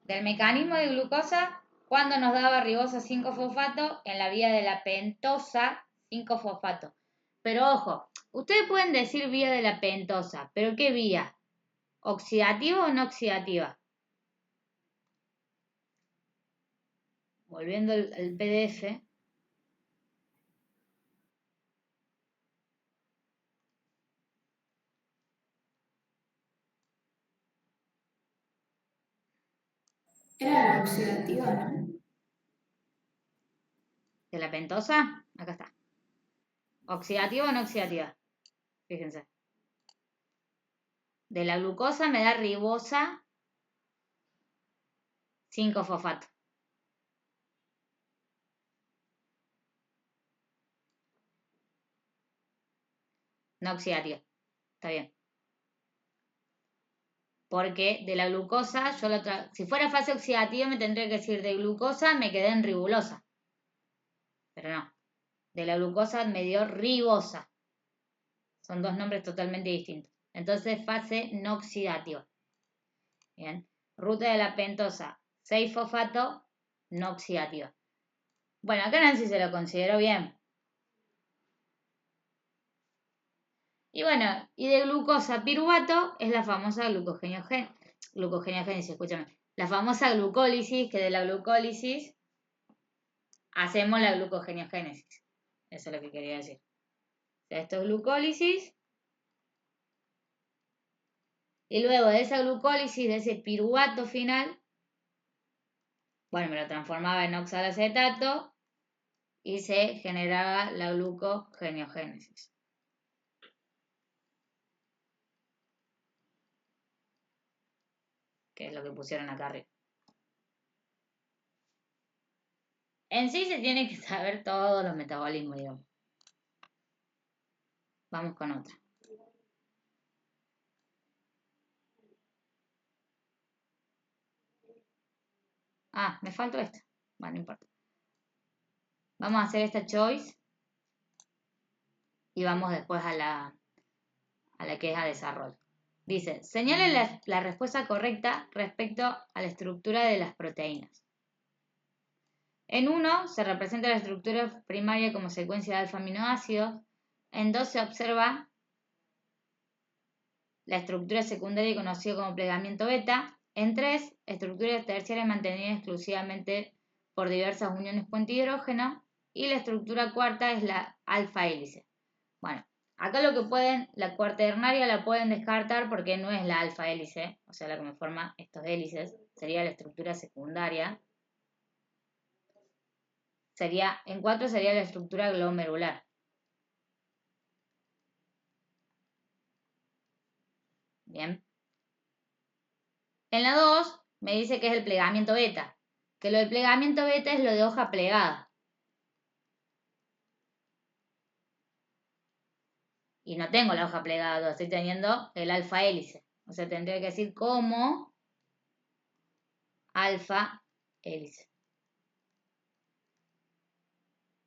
Del mecanismo de glucosa, cuando nos daba ribosa 5-fosfato en la vía de la pentosa 5-fosfato. Pero ojo, ustedes pueden decir vía de la pentosa, pero ¿qué vía? ¿Oxidativa o no oxidativa? Volviendo al PDF. Era la oxidativa, ¿no? ¿De la pentosa? Acá está. ¿Oxidativa o no oxidativa? Fíjense. De la glucosa me da ribosa 5-fosfato. No oxidativa. Está bien. Porque de la glucosa, si fuera fase oxidativa me tendría que decir de glucosa me quedé en ribulosa. Pero no. De la glucosa me dio ribosa. Son dos nombres totalmente distintos. Entonces, fase no oxidativa. Bien. Ruta de la pentosa, 6-fosfato, no oxidativa. Bueno, acá Nancy se lo consideró bien. Y bueno, y de glucosa a piruvato es la famosa glucogeniogénesis, escúchame. La famosa glucólisis, que de la glucólisis hacemos la glucogeniogénesis. Eso es lo que quería decir. O sea, esto es glucólisis. Y luego de esa glucólisis, de ese piruvato final, bueno, me lo transformaba en oxalacetato y se generaba la glucogeniogénesis. Que es lo que pusieron acá arriba. En sí se tiene que saber todos los metabolismos, digamos. Vamos con otra. Ah, me faltó esta. Bueno, no importa. Vamos a hacer esta choice y vamos después a la que es a desarrollo. Dice, señale la respuesta correcta respecto a la estructura de las proteínas. En 1 se representa la estructura primaria como secuencia de alfa-aminoácidos. En 2 se observa la estructura secundaria conocida como plegamiento beta. En 3, estructura terciaria mantenida exclusivamente por diversas uniones puente hidrógeno. Y la estructura cuarta es la alfa-hélice. Bueno, acá lo que la cuaternaria la pueden descartar porque no es la alfa-hélice, o sea, la que me forma estos hélices, sería la estructura secundaria. En 4 sería la estructura glomerular. Bien. En la 2 me dice que es el plegamiento beta. Que lo del plegamiento beta es lo de hoja plegada. Y no tengo la hoja plegada, estoy teniendo el alfa hélice. O sea, tendría que decir como alfa hélice.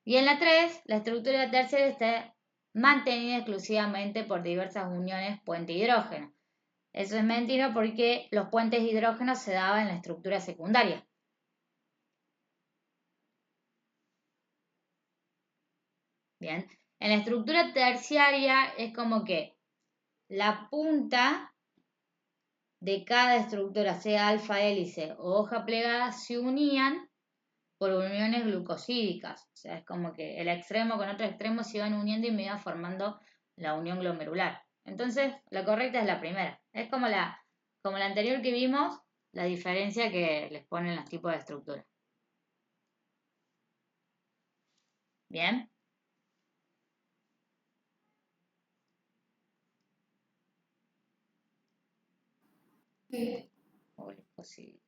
Y en la 3, la estructura terciaria está mantenida exclusivamente por diversas uniones puente-hidrógeno. Eso es mentira porque los puentes hidrógenos se daban en la estructura secundaria. Bien, en la estructura terciaria es como que la punta de cada estructura, sea alfa hélice o hoja plegada, se unían por uniones glucosídicas. O sea, es como que el extremo con otro extremo se iban uniendo y me iba formando la unión glomerular. Entonces, la correcta es la primera. Es como la anterior que vimos, la diferencia que les ponen los tipos de estructura. Bien. Sí.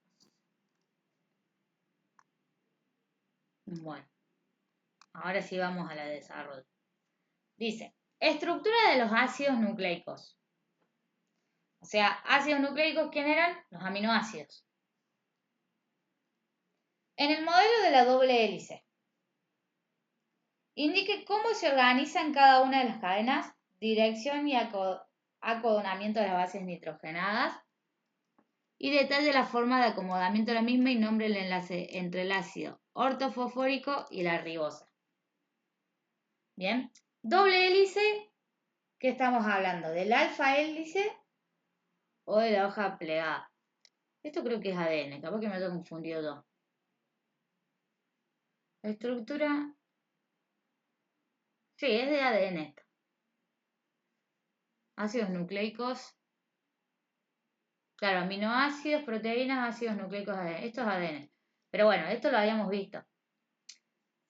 Bueno, ahora sí vamos a la de desarrollo. Dice, estructura de los ácidos nucleicos. O sea, ácidos nucleicos, ¿quién eran? Los aminoácidos. En el modelo de la doble hélice, indique cómo se organiza en cada una de las cadenas, dirección y acodonamiento de las bases nitrogenadas y detalle la forma de acomodamiento de la misma y nombre el enlace entre el ácido ortofosfórico y la ribosa. Bien, doble hélice, ¿qué estamos hablando? ¿Del alfa hélice o de la hoja plegada? Esto creo que es ADN, capaz que me lo he confundido yo. La estructura, sí, es de ADN esto. Ácidos nucleicos, claro, aminoácidos, proteínas, ácidos nucleicos, ADN. Esto es ADN. Pero bueno, esto lo habíamos visto.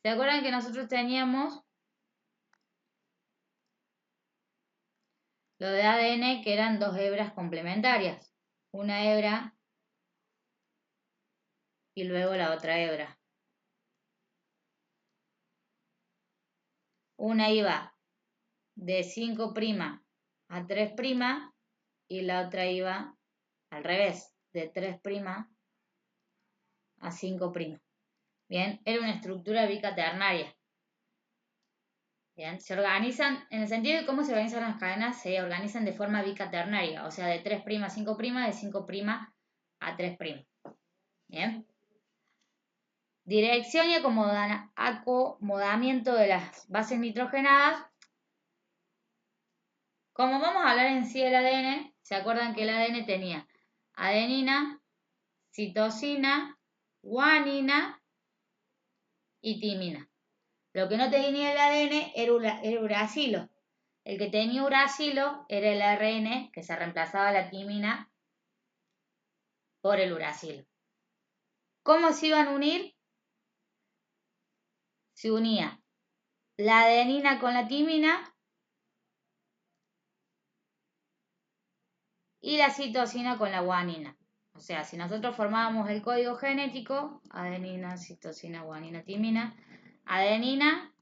¿Se acuerdan que nosotros teníamos lo de ADN que eran dos hebras complementarias? Una hebra y luego la otra hebra. Una iba de 5' a 3' y la otra iba al revés, de 3' a 5'. Bien, era una estructura bicaternaria. Bien, se organizan, en el sentido de cómo se organizan las cadenas, se organizan de forma bicaternaria, o sea, de 3' a 5', de 5' a 3'. Bien. Dirección y acomodamiento de las bases nitrogenadas. Como vamos a hablar en sí del ADN, ¿se acuerdan que el ADN tenía adenina, citosina, guanina y timina? Lo que no tenía el ADN era uracilo. El que tenía uracilo era el ARN, que se reemplazaba la timina por el uracilo. ¿Cómo se iban a unir? Se unía la adenina con la timina y la citosina con la guanina. O sea, si nosotros formábamos el código genético, adenina, citosina, guanina, timina, adenina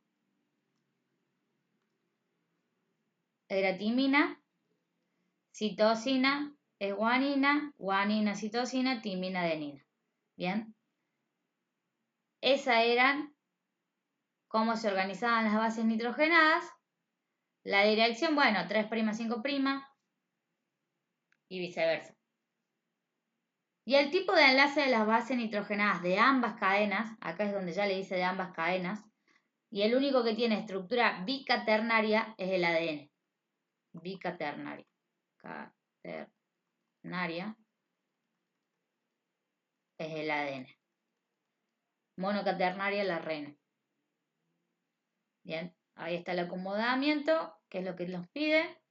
era timina, citosina es guanina, guanina, citosina, timina, adenina. Bien. Esas eran cómo se organizaban las bases nitrogenadas. La dirección, bueno, 3', 5' y viceversa. Y el tipo de enlace de las bases nitrogenadas de ambas cadenas, acá es donde ya le dice de ambas cadenas, y el único que tiene estructura bicaternaria es el ADN. Bicaternaria. Caternaria es el ADN. Monocaternaria la RN. Bien, ahí está el acomodamiento, que es lo que nos pide.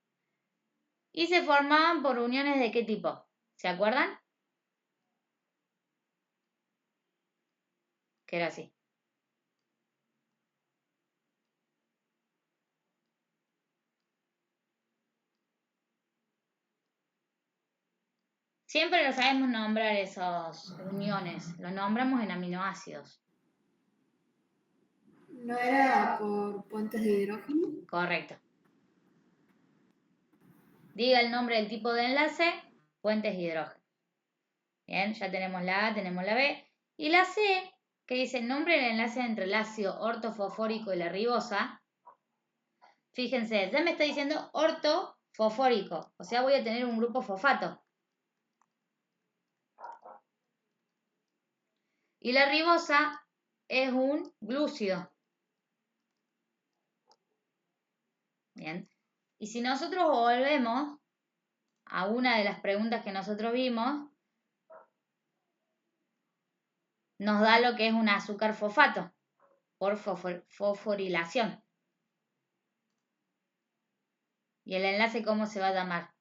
Y se formaban por uniones de qué tipo, ¿se acuerdan? Que era así. Siempre lo sabemos nombrar esas uniones. Los nombramos en aminoácidos. ¿No era por puentes de hidrógeno? Correcto. Diga el nombre del tipo de enlace, puentes de hidrógeno. Bien, ya tenemos la A, tenemos la B. Y la C, que dice el nombre del enlace entre el ácido ortofosfórico y la ribosa. Fíjense, ya me está diciendo ortofosfórico, o sea, voy a tener un grupo fosfato. Y la ribosa es un glúcido. Bien. Y si nosotros volvemos a una de las preguntas que nosotros vimos, nos da lo que es un azúcar fosfato por fosforilación. ¿Y el enlace cómo se va a llamar?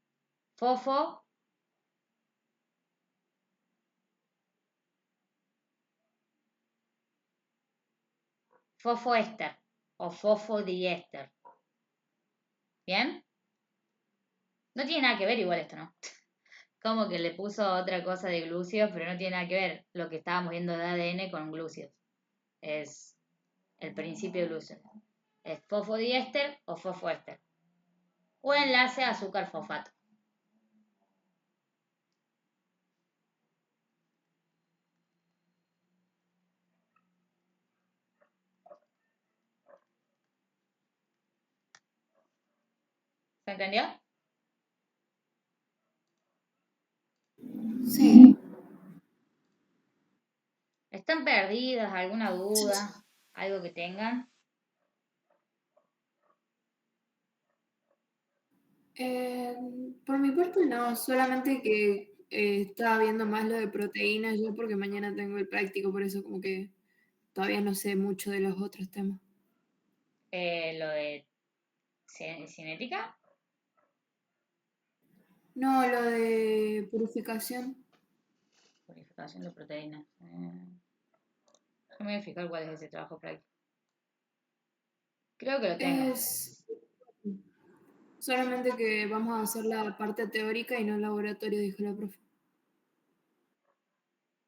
Fosfoéster o fosfodiéster. ¿Bien? No tiene nada que ver igual esto, ¿no? Como que le puso otra cosa de glúcidos, pero no tiene nada que ver lo que estábamos viendo de ADN con glúcidos. Es el principio de glúcidos. Es fosfodiéster o fosfoéster. O enlace azúcar fosfato. ¿Se entendió? Sí. ¿Están perdidas? ¿Alguna duda? ¿Algo que tengan? Por mi parte no, solamente que estaba viendo más lo de proteínas yo porque mañana tengo el práctico, por eso como que todavía no sé mucho de los otros temas. Lo de cinética. No, lo de purificación. Purificación de proteínas. Yo me voy a fijar cuál es ese trabajo práctico. Creo que lo tengo. Es solamente que vamos a hacer la parte teórica y no el laboratorio, dijo la profe.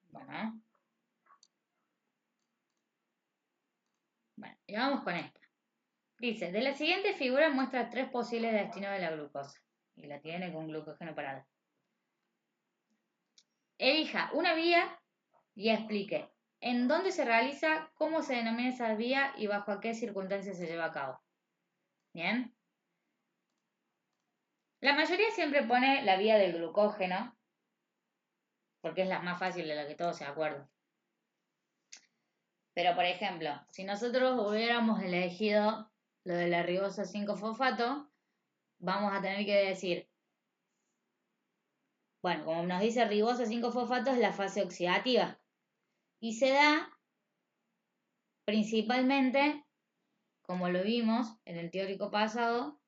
Bueno. Bueno, y vamos con esta. Dice, de la siguiente figura muestra 3 posibles destinos de la glucosa. Y la tiene con glucógeno parado. Elija una vía y explique en dónde se realiza, cómo se denomina esa vía y bajo qué circunstancias se lleva a cabo. ¿Bien? La mayoría siempre pone la vía del glucógeno, porque es la más fácil de la que todos se acuerdan. Pero, por ejemplo, si nosotros hubiéramos elegido lo de la ribosa 5-fosfato, vamos a tener que decir, bueno, como nos dice ribosa 5-fosfato es la fase oxidativa y se da principalmente, como lo vimos en el teórico pasado,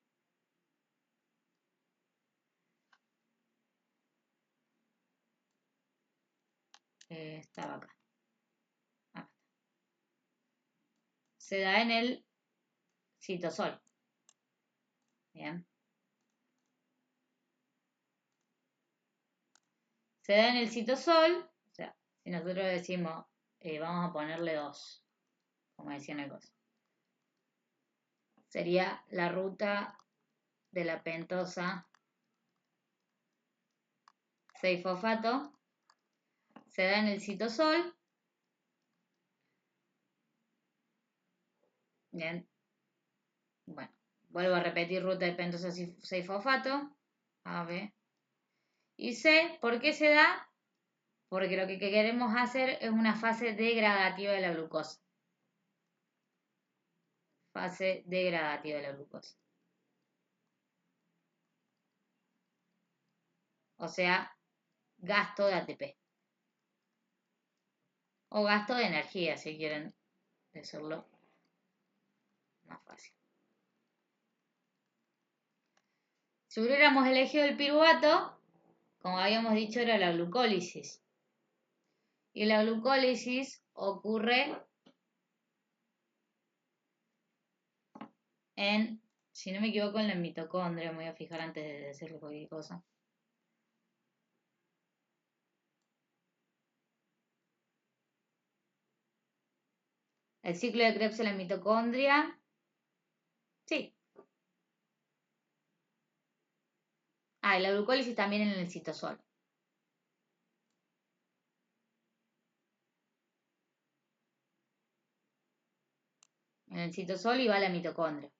estaba acá. Se da en el citosol. Bien. Se da en el citosol, o sea, si nosotros decimos, vamos a ponerle 2, como decía en el coso, sería la ruta de la pentosa 6-fosfato, se da en el citosol. Bien. Bueno, vuelvo a repetir ruta de pentosa 6-fosfato, A, B y C. ¿Por qué se da? Porque lo que queremos hacer es una fase degradativa de la glucosa. Fase degradativa de la glucosa. O sea, gasto de ATP. O gasto de energía, si quieren decirlo más fácil. Si hubiéramos elegido el piruvato, como habíamos dicho, era la glucólisis. Y la glucólisis ocurre en, si no me equivoco, en la mitocondria. Me voy a fijar antes de decirle cualquier cosa. ¿El ciclo de Krebs en la mitocondria? Sí. Ah, y la glucólisis también en el citosol. En el citosol y va a la mitocondria.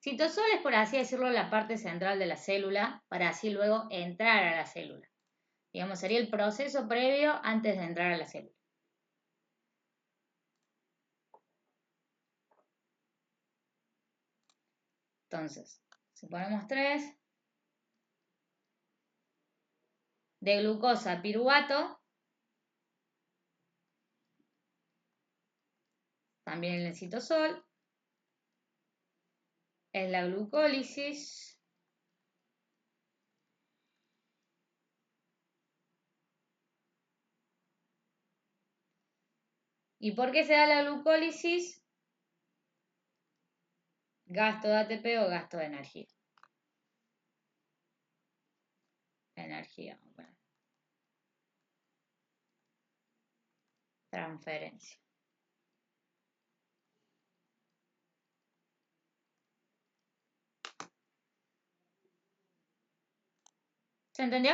Citosol es, por así decirlo, la parte central de la célula, para así luego entrar a la célula. Digamos, sería el proceso previo antes de entrar a la célula. Entonces, si ponemos 3, de glucosa a piruvato, también en el citosol, es la glucólisis. ¿Y por qué se da la glucólisis? Gasto de ATP o gasto de energía. Energía. Bueno. Transferencia. ¿Se entendió?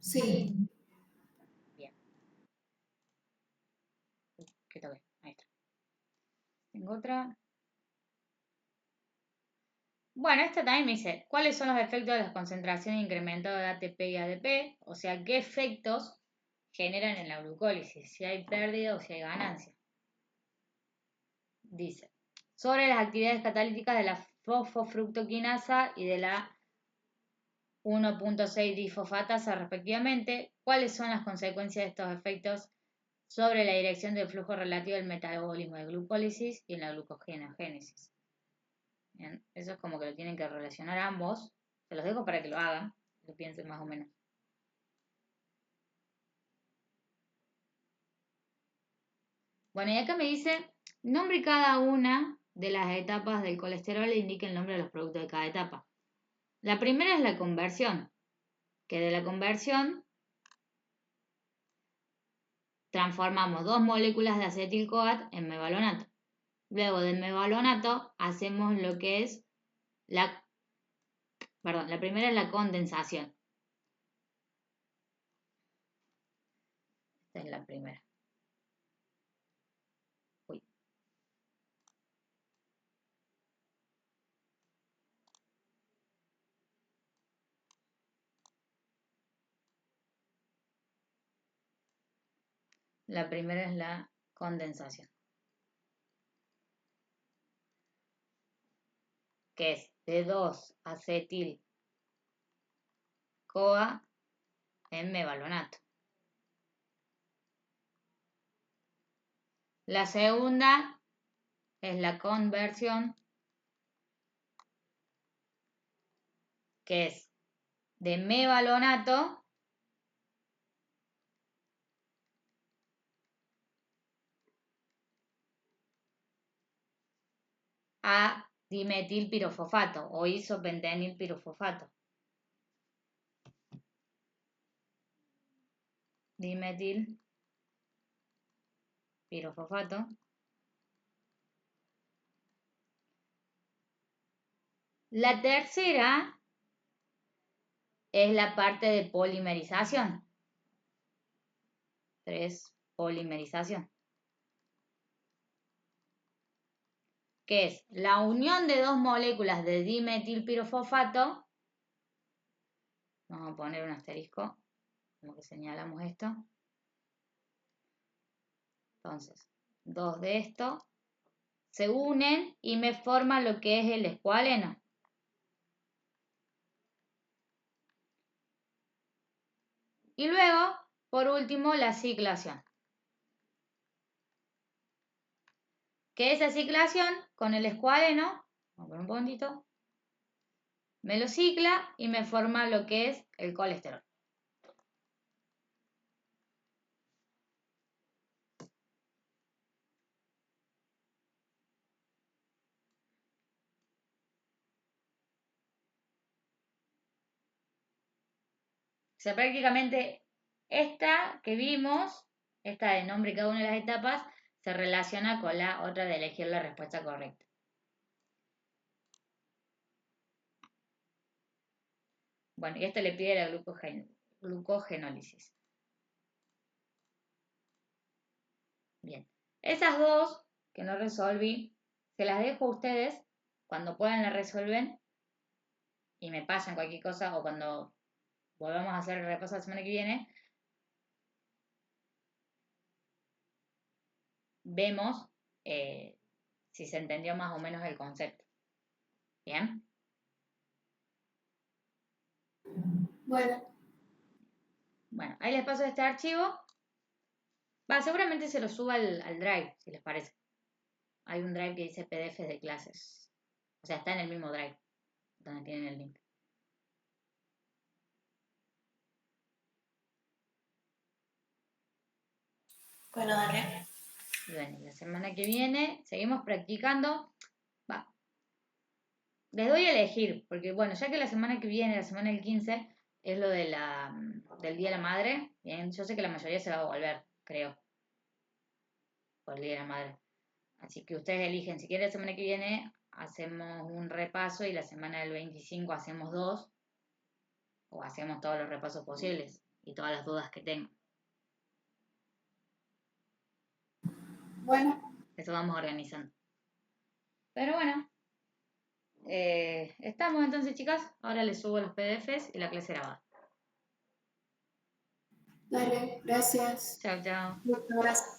Sí. Bien. ¿Qué toqué? Ahí está. Tengo otra. Bueno, esta también me dice, ¿cuáles son los efectos de las concentraciones incrementadas de ATP y ADP? O sea, ¿qué efectos generan en la glucólisis? Si hay pérdida o si hay ganancia. Dice, sobre las actividades catalíticas de la fosfofructoquinasa y de la 1.6 disfosfatasa respectivamente, ¿cuáles son las consecuencias de estos efectos sobre la dirección del flujo relativo del metabolismo de glucólisis y en la glucogenogénesis? Bien, eso es como que lo tienen que relacionar ambos. Se los dejo para que lo hagan, lo piensen más o menos. Bueno, y acá me dice, nombre cada una de las etapas del colesterol e indique el nombre de los productos de cada etapa. La primera es la conversión, que de la conversión transformamos 2 moléculas de acetil-CoA en mevalonato. Luego del mevalonato hacemos lo que es la primera es la condensación. Esta es la primera. Uy. La primera es la condensación, que es de 2-acetil-CoA en mevalonato. La segunda es la conversión, que es de mevalonato a dimetilpirofosfato o isopentenilpirofosfato. Dimetilpirofosfato. La tercera es la parte de polimerización. 3, polimerización. Que es la unión de 2 moléculas de dimetilpirofosfato. Vamos a poner un asterisco, como que señalamos esto. Entonces, 2 de esto se unen y me forman lo que es el escualeno. Y luego, por último, la ciclación. Que esa ciclación con el escualeno, vamos a poner un puntito, me lo cicla y me forma lo que es el colesterol. sea, prácticamente esta que vimos, esta de nombre de cada una de las etapas, se relaciona con la otra de elegir la respuesta correcta. Bueno, y esto le pide la glucogenólisis. Bien. Esas dos que no resolví, se las dejo a ustedes. Cuando puedan la resuelven y me pasan cualquier cosa, o cuando volvamos a hacer el repaso la semana que viene, vemos si se entendió más o menos el concepto. ¿Bien? Bueno, ahí les paso este archivo. Seguramente se lo suba al Drive, si les parece. Hay un Drive que dice PDF de clases. O sea, está en el mismo Drive, donde tienen el link. Bueno, dale. Bueno, la semana que viene seguimos practicando. Les doy a elegir, porque bueno, ya que la semana que viene, la semana del 15, es lo de del Día de la Madre, bien, yo sé que la mayoría se va a volver, creo, por el Día de la Madre. Así que ustedes eligen, si quieren la semana que viene, hacemos un repaso y la semana del 25 hacemos 2, o hacemos todos los repasos posibles y todas las dudas que tengan. Bueno. Eso vamos organizando. Pero bueno, estamos entonces, chicas. Ahora les subo los PDFs y la clase grabada. Dale, gracias. Chao, chao. Muchas gracias.